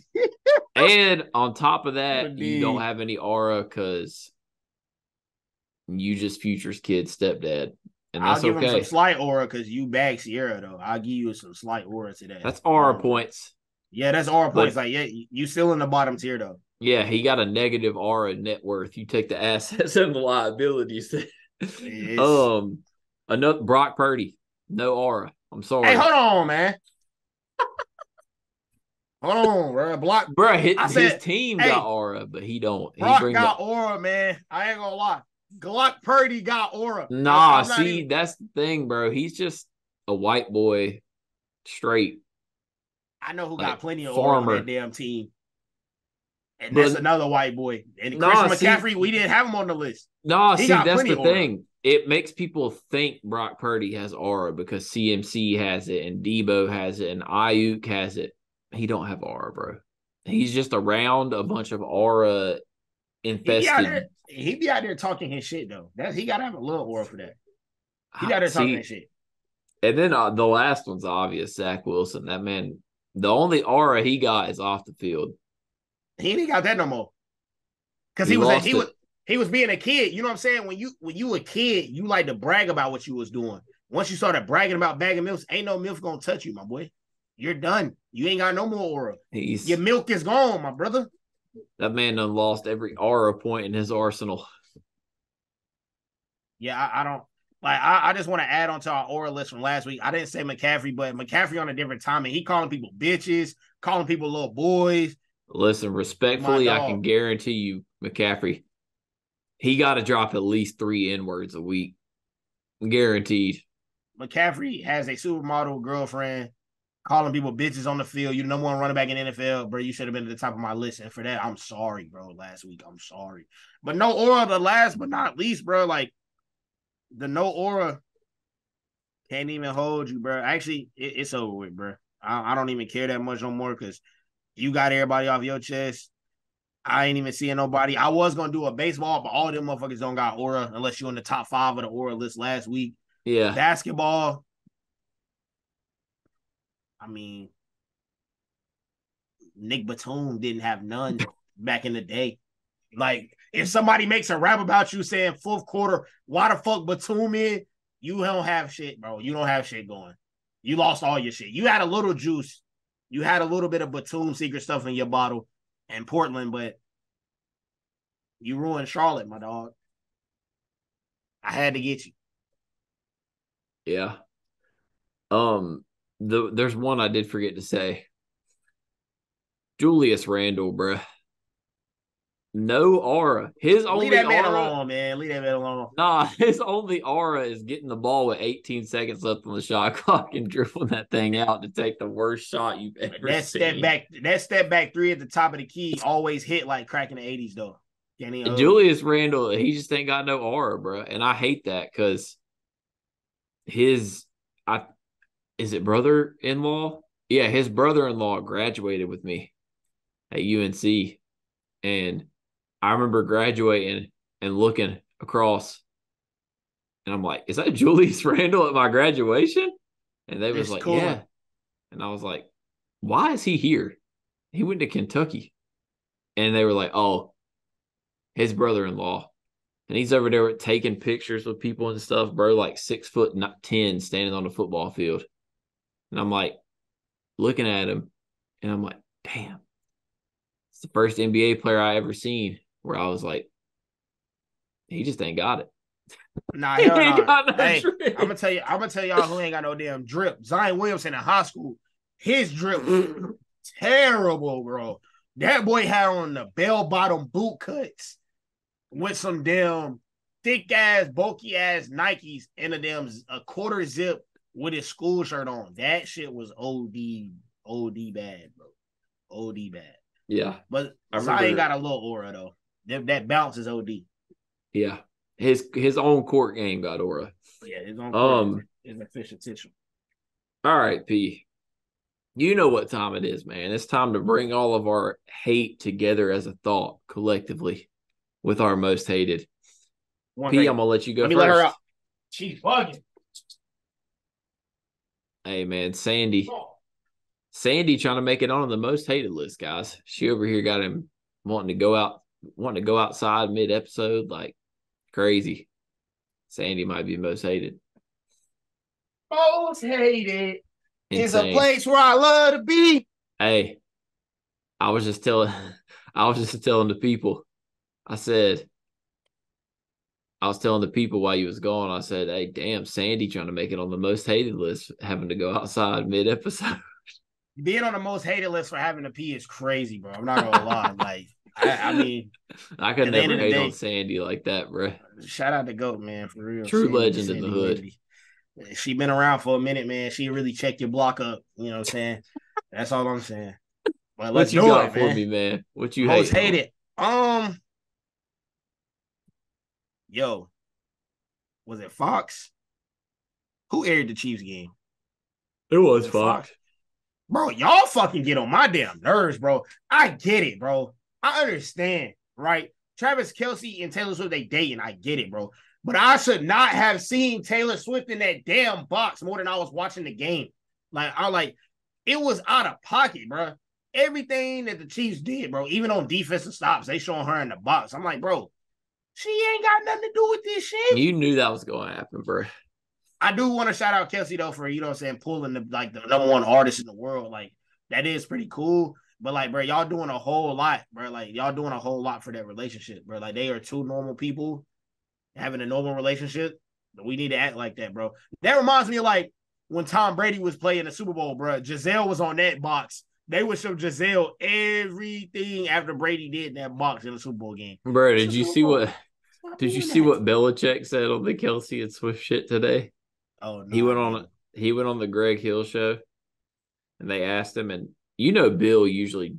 And on top of that, you don't have any aura because you just Future's kid stepdad. and I'll that's give him some okay. slight aura because you bag Sierra though. I'll give you some slight aura to that. That's aura points. Yeah, that's aura points. But Like, yeah, you still in the bottom tier though. yeah, he got a negative aura net worth. You take the assets and the liabilities. It's Another Brock Purdy, no aura. I'm hey, sorry, hold on, man. Hold on, bro. Block. bro. I His said, team got hey, aura, but he don't. He Brock bring the got aura, man. I ain't gonna lie. Glock Purdy got aura. nah. I'm not even. See, that's the thing, bro. He's just a white boy, straight I know who got like plenty of aura on that farmer. damn team, and that's But another white boy. And nah, Christian see, McCaffrey, we didn't have him on the list. nah, He see, got that's plenty the of aura. thing. It makes people think Brock Purdy has aura because CMC has it and Debo has it and Ayuk has it. He don't have aura, bro. He's just around a bunch of aura He be out infested. there. He be out there talking his shit though. That he gotta have a little aura for that. He be out there talking his See, shit. and then the last one's obvious. Zach Wilson. That man, the only aura he got is off the field. He ain't got that no more. Cause He lost he was it. he was being a kid. You know what I'm saying? When you a kid, you like to brag about what you was doing. Once you started bragging about bagging milk, ain't no milk gonna touch you, my boy. You're done. You ain't got no more aura. Your He's milk is gone, my brother. that man done lost every aura point in his arsenal. Yeah, I don't like. I just want to add on to our aura list from last week. I didn't say McCaffrey, but McCaffrey on a different time, and he calling people bitches, calling people little boys. Listen, My respectfully, I can dog. guarantee you, McCaffrey, he got to drop at least 3 N-words a week. Guaranteed. McCaffrey has a supermodel girlfriend, calling people bitches on the field. You the number one running back in the NFL, bro. You should have been at the top of my list. And for that, I'm sorry, bro. Last week, I'm sorry. But no aura, the last but not least, bro. Like the no aura can't even hold you, bro. Actually, it's over with, bro. I don't even care that much no more because you got everybody off your chest. I ain't even seeing nobody. I was gonna do a baseball, but all them motherfuckers don't got aura unless you're in the top 5 of the aura list last week. Yeah. Basketball, I mean, Nick Batum didn't have none back in the day. Like, if somebody makes a rap about you saying fourth quarter, why the fuck Batum in? You don't have shit, bro. You don't have shit going. You lost all your shit. You had a little juice. You had a little bit of Batum secret stuff in your bottle in Portland, but you ruined Charlotte, my dog. I had to get you. Yeah. There's one I did forget to say. Julius Randle, bruh. No aura. His Leave only that man aura. alone, man. Leave that man alone. Nah, his only aura is getting the ball with 18 seconds left on the shot clock and dribbling that thing out to take the worst shot you've ever seen. That step back three at the top of the key always hit like cracking the 80s, though. Can't even hold you. Julius Randle, he just ain't got no aura, bro. And I hate that because his I is it brother-in-law? Yeah, his brother-in-law graduated with me at UNC. And I remember graduating and looking across, and I'm like, "Is that Julius Randle at my graduation?" And they was It's like, cooling. "Yeah." And I was like, "Why is he here? He went to Kentucky." And they were like, "Oh, his brother-in-law." And he's over there taking pictures with people and stuff, bro, like 6'10", standing on the football field. And I'm like, looking at him, and I'm like, damn, it's the first NBA player I ever seen where I was like, he just ain't got it. Nah, He hell ain't nah. got no Hey, drip. I'm gonna tell y'all who ain't got no damn drip. Zion Williamson in high school, his drip was terrible, bro. That boy had on the bell bottom boot cuts with some damn thick ass, bulky ass Nikes and a quarter zip with his school shirt on. That shit was OD bad, bro. OD bad. Yeah, But I Zion remember. got a little aura though. That bounce is OD. Yeah, his own court game got aura. Yeah, his own court is official tissue. All right, P. You know what time it is, man. It's time to bring all of our hate together as a thought collectively with our most hated. One P, I'm second. gonna let you go Let me let her first. out. She's bugging. Hey, man, Sandy trying to make it on the most hated list, guys. She over here got him wanting to go outside mid episode like crazy. Sandy might be most hated. Most hated is a Insane. place where I love to be. Hey, I was just telling I was just telling the people. I said, I was telling the people while you was gone, I said, hey, damn, Sandy trying to make it on the most hated list, having to go outside mid-episode. Being on the most hated list for having to pee is crazy, bro. I'm not gonna lie. Like, I mean, I could at the end never of the hate on day, Sandy like that, bro. shout out to GOAT, man, for real. True Sandy, legend in the Sandy hood. Wendy. She been around for a minute, man. She really checked your block up. You know what I'm saying? That's all I'm saying. But let's What you do got it, for man. me, man? What you Most hating on? hated. Yo, was it Fox? Who aired the Chiefs game? It Was was it Fox? Fox. Bro, y'all fucking get on my damn nerves, bro. I get it, bro. I understand, right? Travis Kelce and Taylor Swift, they dating. I get it, bro. But I should not have seen Taylor Swift in that damn box more than I was watching the game. It was out of pocket, bro. Everything that the Chiefs did, bro, even on defensive stops, they showing her in the box. I'm like, bro, she ain't got nothing to do with this shit. You knew that was going to happen, bro. I do want to shout out Kelce though for, you know what I'm saying, pulling the number one artist in the world. Like, that is pretty cool. But like, bro, y'all doing a whole lot, bro. Like, y'all doing a whole lot for that relationship, bro. Like, they are two normal people having a normal relationship. But we need to act like that, bro. That reminds me of like when Tom Brady was playing the Super Bowl, bro. Giselle was on that box. They would show Giselle everything after Brady did in that box in the Super Bowl game. Bro, It's a Super Bowl. Stop doing that. what Belichick said on the Kelce and Swift shit today? Oh no, He I went on didn't. he went on the Greg Hill show, and they asked him, and you know Bill usually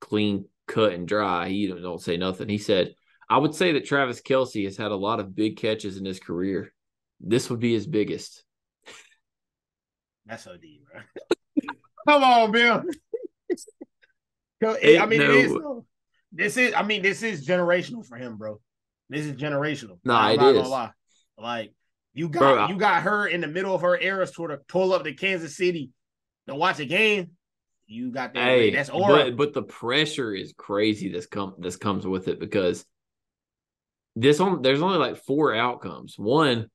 clean cut and dry. He don't say nothing. He said, I would say that Travis Kelce has had a lot of big catches in his career. This would be his biggest. That's so deep, bro. Come on, Bill. I mean, it is though. This is generational for him, bro. This is generational. Nah, Like, I'm it not gonna is. lie. Like, you Bro, got her in the middle of her era to pull up to Kansas City to watch a game. You got that. Hey, that's aura. but the pressure is crazy. This comes with it because there's only like four outcomes. One,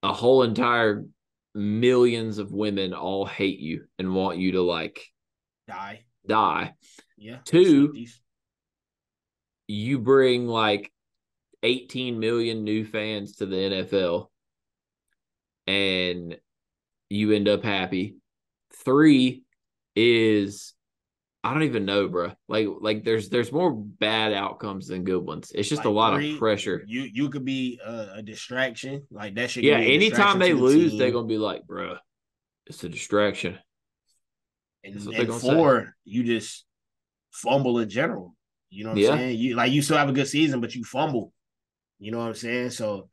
a whole entire millions of women all hate you and want you to like die. Yeah. Two, you bring like 18 million new fans to the NFL and you end up happy. Three is I don't even know, bro. Like there's more bad outcomes than good ones. It's just like a lot of three, pressure. You could be a distraction. Like, that shit. Yeah, Could be a anytime distraction they to the lose, they're team. gonna be like, bro, it's a distraction. That's what they're And gonna say. four, you just fumble in general. You know what I'm Yeah. saying? You still have a good season, but you fumble. You know what I'm saying? So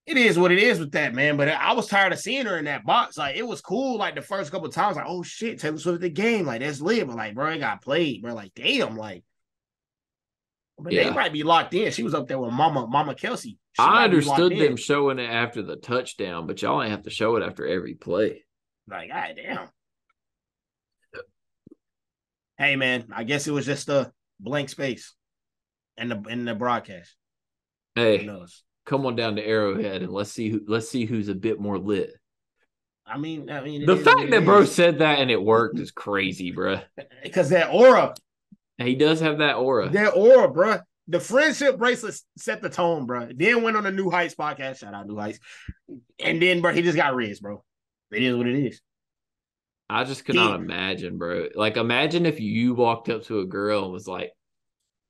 it is what it is with that, man. But I was tired of seeing her in that box. Like, it was cool, like, the first couple of times, like, oh shit, Taylor Swift at the game. Like, that's lit. But like, bro, it got played, bro. Like, damn, like, but they might be locked in. She was up there with Mama Kelce. She I might be locked understood them in. showing it after the touchdown, but y'all ain't have to show it after every play. Like, god damn. Hey man, I guess it was just a blank space in the broadcast. Hey, Who knows? come on down to Arrowhead and let's see who's a bit more lit. I mean, The fact that bro said that and it worked is crazy, bro. Because that aura. He does have that aura. That aura, bro. The friendship bracelet set the tone, bro. Then went on a New Heights podcast. Shout out New Heights. And then, bro, he just got riz, bro. It is what it is. I just could not imagine, bro. Like, imagine if you walked up to a girl and was like,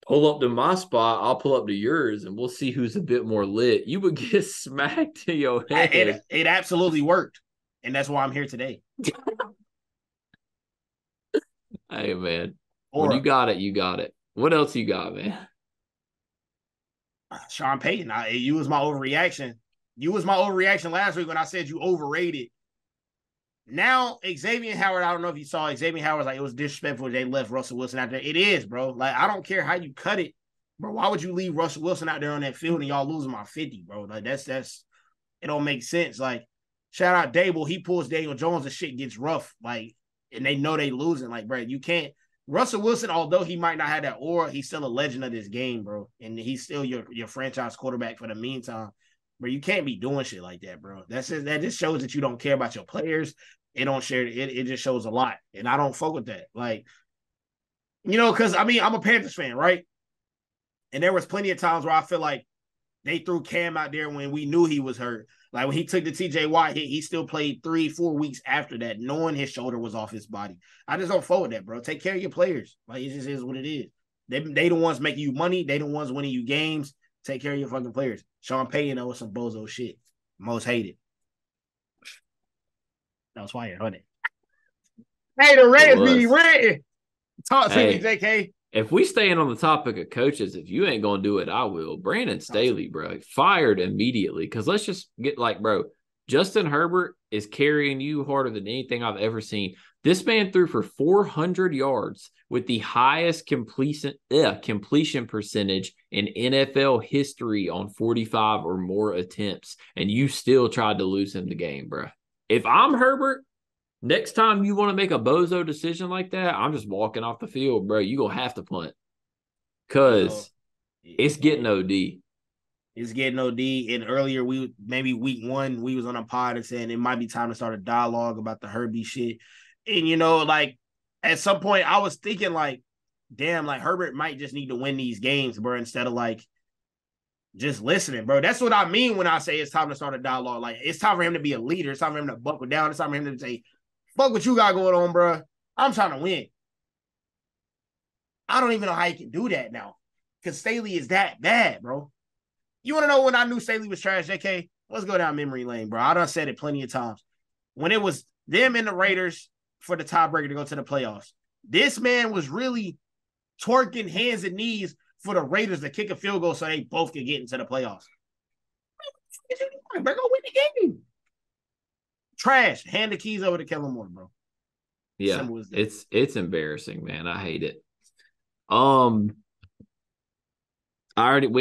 pull up to my spot, I'll pull up to yours, and we'll see who's a bit more lit. You would get smacked to your head. It absolutely worked. And that's why I'm here today. Hey, man. When you got it, you got it. What else you got, man? Sean Payton. You was my overreaction. You was my overreaction last week when I said you overrated. Now, Xavier Howard, I don't know if you saw Xavier Howard's like, it was disrespectful they left Russell Wilson out there. It is, bro. Like, I don't care how you cut it, bro. Why would you leave Russell Wilson out there on that field and y'all losing by 50, bro? Like, that's it don't make sense. Like, shout out Dable. He pulls Daniel Jones, the shit gets rough. Like, and they know they losing. Like, bro, you can't. Russell Wilson, although he might not have that aura, he's still a legend of this game, bro. And he's still your franchise quarterback for the meantime. Bro, you can't be doing shit like that, bro. That just shows that you don't care about your players. It don't share it. It just shows a lot, and I don't fuck with that. Like, because I mean, I'm a Panthers fan, right? And there was plenty of times where I feel like they threw Cam out there when we knew he was hurt. Like when he took the TJ Watt hit, he still played 3-4 weeks after that, knowing his shoulder was off his body. I just don't fuck with that, bro. Take care of your players. Like it just is what it is. They the ones making you money. They the ones winning you games. Take care of your fucking players. Sean Payton was some bozo shit. Most hated. That was fire, wasn't it? Hey, the Reds be renting. Talk to me, JK. If we staying on the topic of coaches, if you ain't gonna do it, I will. Brandon Staley, bro, fired immediately. Because let's just get bro, Justin Herbert is carrying you harder than anything I've ever seen. This man threw for 400 yards with the highest completion percentage in NFL history on 45 or more attempts, and you still tried to lose him the game, bro. If I'm Herbert, next time you want to make a bozo decision like that, I'm just walking off the field, bro. You're going to have to punt because it's getting OD. It's getting OD. And earlier, maybe week 1, we was on a pod and saying it might be time to start a dialogue about the Herbie shit. And, at some point, I was thinking, damn, Herbert might just need to win these games, bro, instead of, just listening, bro. That's what I mean when I say it's time to start a dialogue. Like, it's time for him to be a leader. It's time for him to buckle down. It's time for him to say, fuck what you got going on, bro. I'm trying to win. I don't even know how he can do that now because Staley is that bad, bro. You want to know when I knew Staley was trash, JK? Let's go down memory lane, bro. I done said it plenty of times. When it was them and the Raiders for the tiebreaker to go to the playoffs, this man was really twerking hands and knees for the Raiders to kick a field goal so they both could get into the playoffs. Bro, go win the game. Trash. Hand the keys over to Kellen Moore, bro. Yeah, it's embarrassing, man. I hate it. We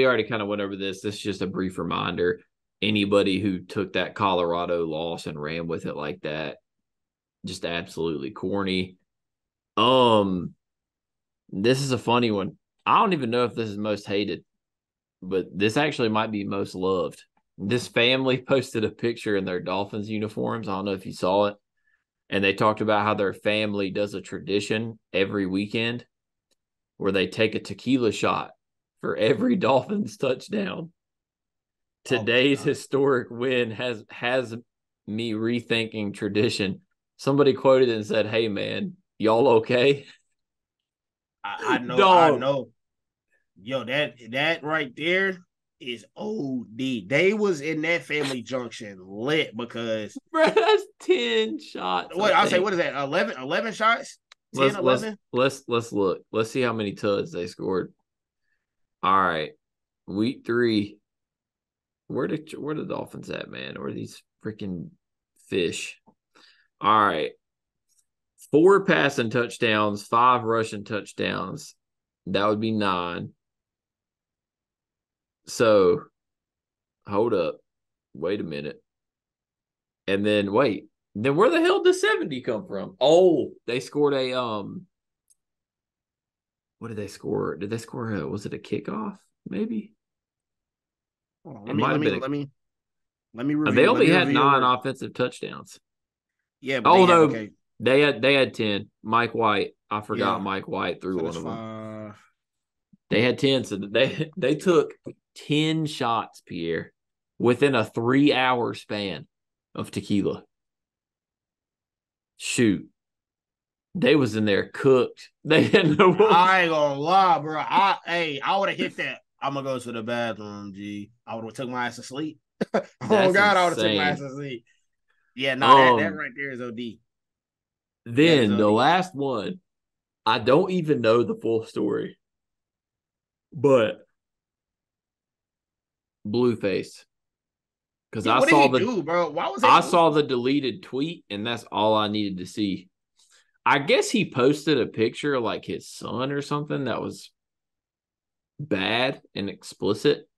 already kind of went over this. This is just a brief reminder. Anybody who took that Colorado loss and ran with it like that, just absolutely corny. This is a funny one. I don't even know if this is most hated, but this actually might be most loved. This family posted a picture in their Dolphins uniforms. I don't know if you saw it. And they talked about how their family does a tradition every weekend where they take a tequila shot for every Dolphins touchdown. Today's historic win has me rethinking tradition. Somebody quoted and said, "Hey, man, y'all okay?" I know. Dog. I know. Yo, that right there is OD. They was in that family junction lit because bro, that's 10 shots. I'll say, what is that? 11 shots? 10, 11? Let's look. Let's see how many tuds they scored. All right. Week 3. Where the Dolphins at, man? Where are these freaking fish? All right. 4 passing touchdowns, 5 rushing touchdowns. That would be 9. So, hold up. Wait a minute. And then, wait. Then where the hell did 70 come from? Oh, they scored a, what did they score? Did they score was it a kickoff, maybe? Let me review. They only had 9 offensive touchdowns. Yeah, but they had 10. Mike White. I forgot Mike White threw one of them. They had 10, so they took 10 shots, Pierre, within a 3-hour span of tequila. Shoot. They was in there cooked. They had no. I ain't gonna lie, bro. I would have hit that. I'm gonna go to the bathroom, G. I would have took my ass to sleep. Oh God, insane. I would have took my ass to sleep. Yeah, no, that right there is OD. Then the last one, I don't even know the full story, but Blueface. Because I saw bro? Why was I saw the deleted tweet, and that's all I needed to see. I guess he posted a picture of like his son or something that was bad and explicit.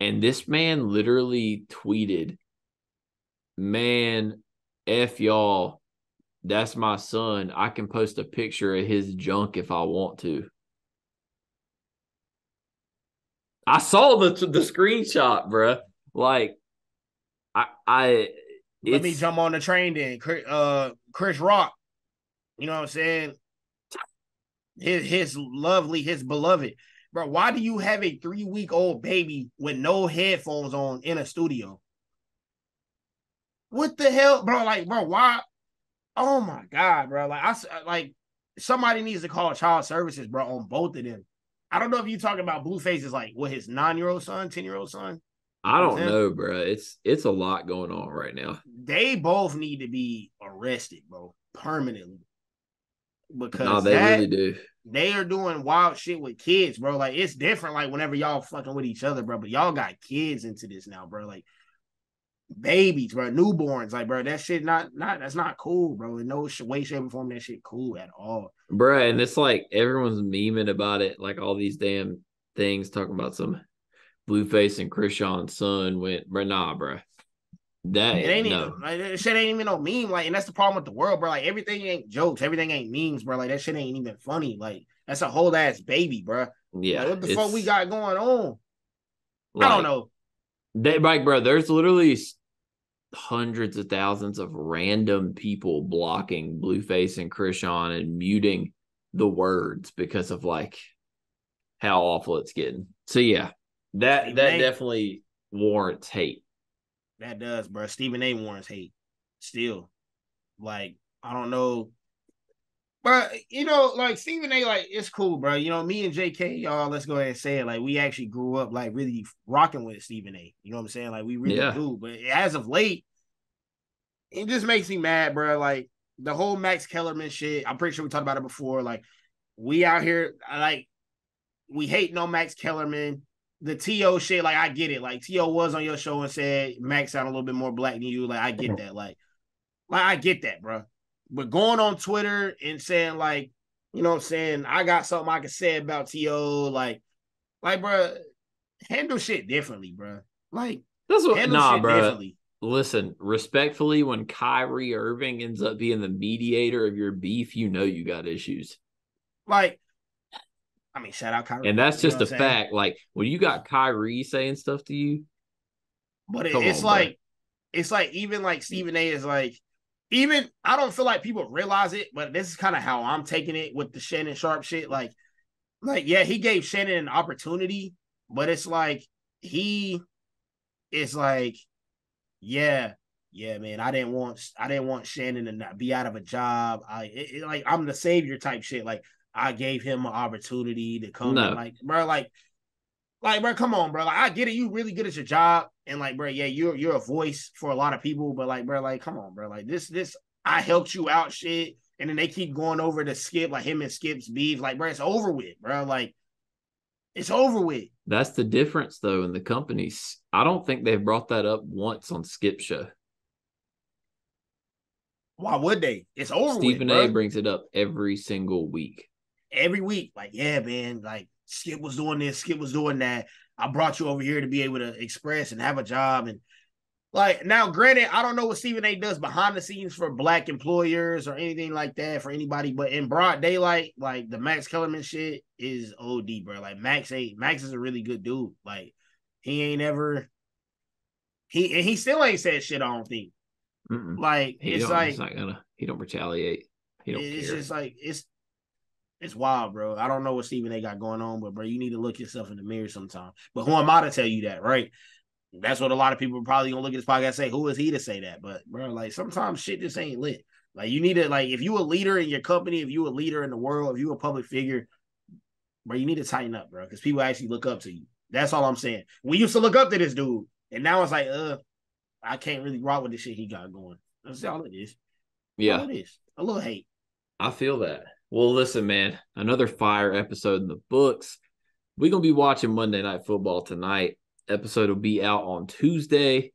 And this man literally tweeted, "Man, F y'all. That's my son. I can post a picture of his junk if I want to." I saw the screenshot, bruh. Like, I Let me it's jump on the train then. Chris Rock, you know what I'm saying? His beloved. Bro, why do you have a 3-week-old baby with no headphones on in a studio? What the hell, bro? Like, bro, why? Oh my god, bro! Like somebody needs to call child services, bro, on both of them. I don't know if you talking about Blueface is like what his 9-year-old son, 10-year-old son. I That was don't him. know, bro. It's a lot going on right now. They both need to be arrested, bro, permanently No, because they that really do. they are doing wild shit with kids, bro. Like it's different, like whenever y'all fucking with each other, bro. But y'all got kids into this now, bro. Like babies, bro, newborns, like, bro, that shit not that's not cool, bro. In no way, shape, or form, that shit cool at all. Bruh, and it's like everyone's memeing about it, like all these damn things talking about some Blueface and Krishan's son went, bruh, nah, bruh. It That ain't no. like that shit ain't even no meme. Like, and that's the problem with the world, bro. Like everything ain't jokes, everything ain't memes, bro. Like that shit ain't even funny. Like that's a whole ass baby, bro. Like Yeah, what the fuck we it's got going on? I don't like know. they like, bro, there's literally hundreds of thousands of random people blocking Blueface and Krishan and muting the words because of like how awful it's getting. So yeah, that Stephen that A. definitely warrants hate. That does, bro. Stephen A. Warren's hate. Still, like I don't know. But you know, like Stephen A, like it's cool, bro. You know, me and JK, y'all, let's go ahead and say it. Like, we actually grew up like really rocking with Stephen A. You know what I'm saying? Like, we really Yeah. do. But as of late, it just makes me mad, bro. Like the whole Max Kellerman shit. I'm pretty sure we talked about it before. Like, we out here, like, we hating on Max Kellerman. The T.O. shit, like, I get it. Like, T.O. was on your show and said Max sound a little bit more black than you. Like, I get that. Like I get that, bro. But going on Twitter and saying like, you know what I'm saying, I got something I can say about T.O. Like, bro, handle shit differently, bro. Like, That's what handle nah, shit bro. differently. Listen, respectfully, when Kyrie Irving ends up being the mediator of your beef, you know you got issues. Like, I mean, shout out And Kyrie. that's You know just what I'm a saying? fact. Like when you got Kyrie saying stuff to you, But come it's on, bro. like, even like Stephen A is like, even I don't feel like people realize it, but this is kind of how I'm taking it with the Shannon Sharp shit. Like, yeah, he gave Shannon an opportunity, but it's like he is like, yeah, yeah, man. I didn't want Shannon to not be out of a job. Like I'm the savior type shit. Like I gave him an opportunity to come and No, like, bro, like, bro, come on, bro. Like I get it, you really good at your job, and like, bro, yeah, you're a voice for a lot of people, but like, bro, like, come on, bro. Like this, I helped you out, shit. And then they keep going over to Skip, like him and Skip's beef. Like, bro, it's over with, bro. Like, it's over with. that's the difference though in the companies. I don't think they've brought that up once on Skip Show. Why would they? It's over with, Stephen A bro. brings it up every single week. Every week, like, yeah, man, like Skip was doing this, Skip was doing that. I brought you over here to be able to express and have a job. And like now, granted, I don't know what Stephen A does behind the scenes for black employers or anything like that for anybody, but in broad daylight, like the Max Kellerman shit is OD, bro. Like Max is a really good dude. Like he ain't ever he still ain't said shit, I don't think. Mm-mm. Like He it's don't. He's like not gonna. He don't retaliate. He don't it's care. just like it's wild, bro. I don't know what Stephen A got going on, but bro, you need to look yourself in the mirror sometime. But who am I to tell you that, right? That's what a lot of people are probably gonna look at this podcast and say, who is he to say that? But bro, like sometimes shit just ain't lit. Like you need to, like, if you a leader in your company, if you a leader in the world, if you a public figure, bro, you need to tighten up, bro, because people actually look up to you. That's all I'm saying. We used to look up to this dude, and now it's like, I can't really rock with the shit he got going. That's all it is. All Yeah, it is. A little hate. I feel that. Well, listen, man. Another fire episode in the books. We're gonna be watching Monday Night Football tonight. Episode will be out on Tuesday.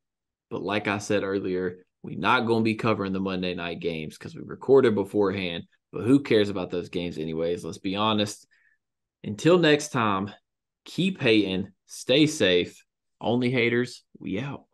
But like I said earlier, we're not going to be covering the Monday night games because we recorded beforehand. But who cares about those games, anyways? Let's be honest. Until next time, keep hating, stay safe. Only haters, we out.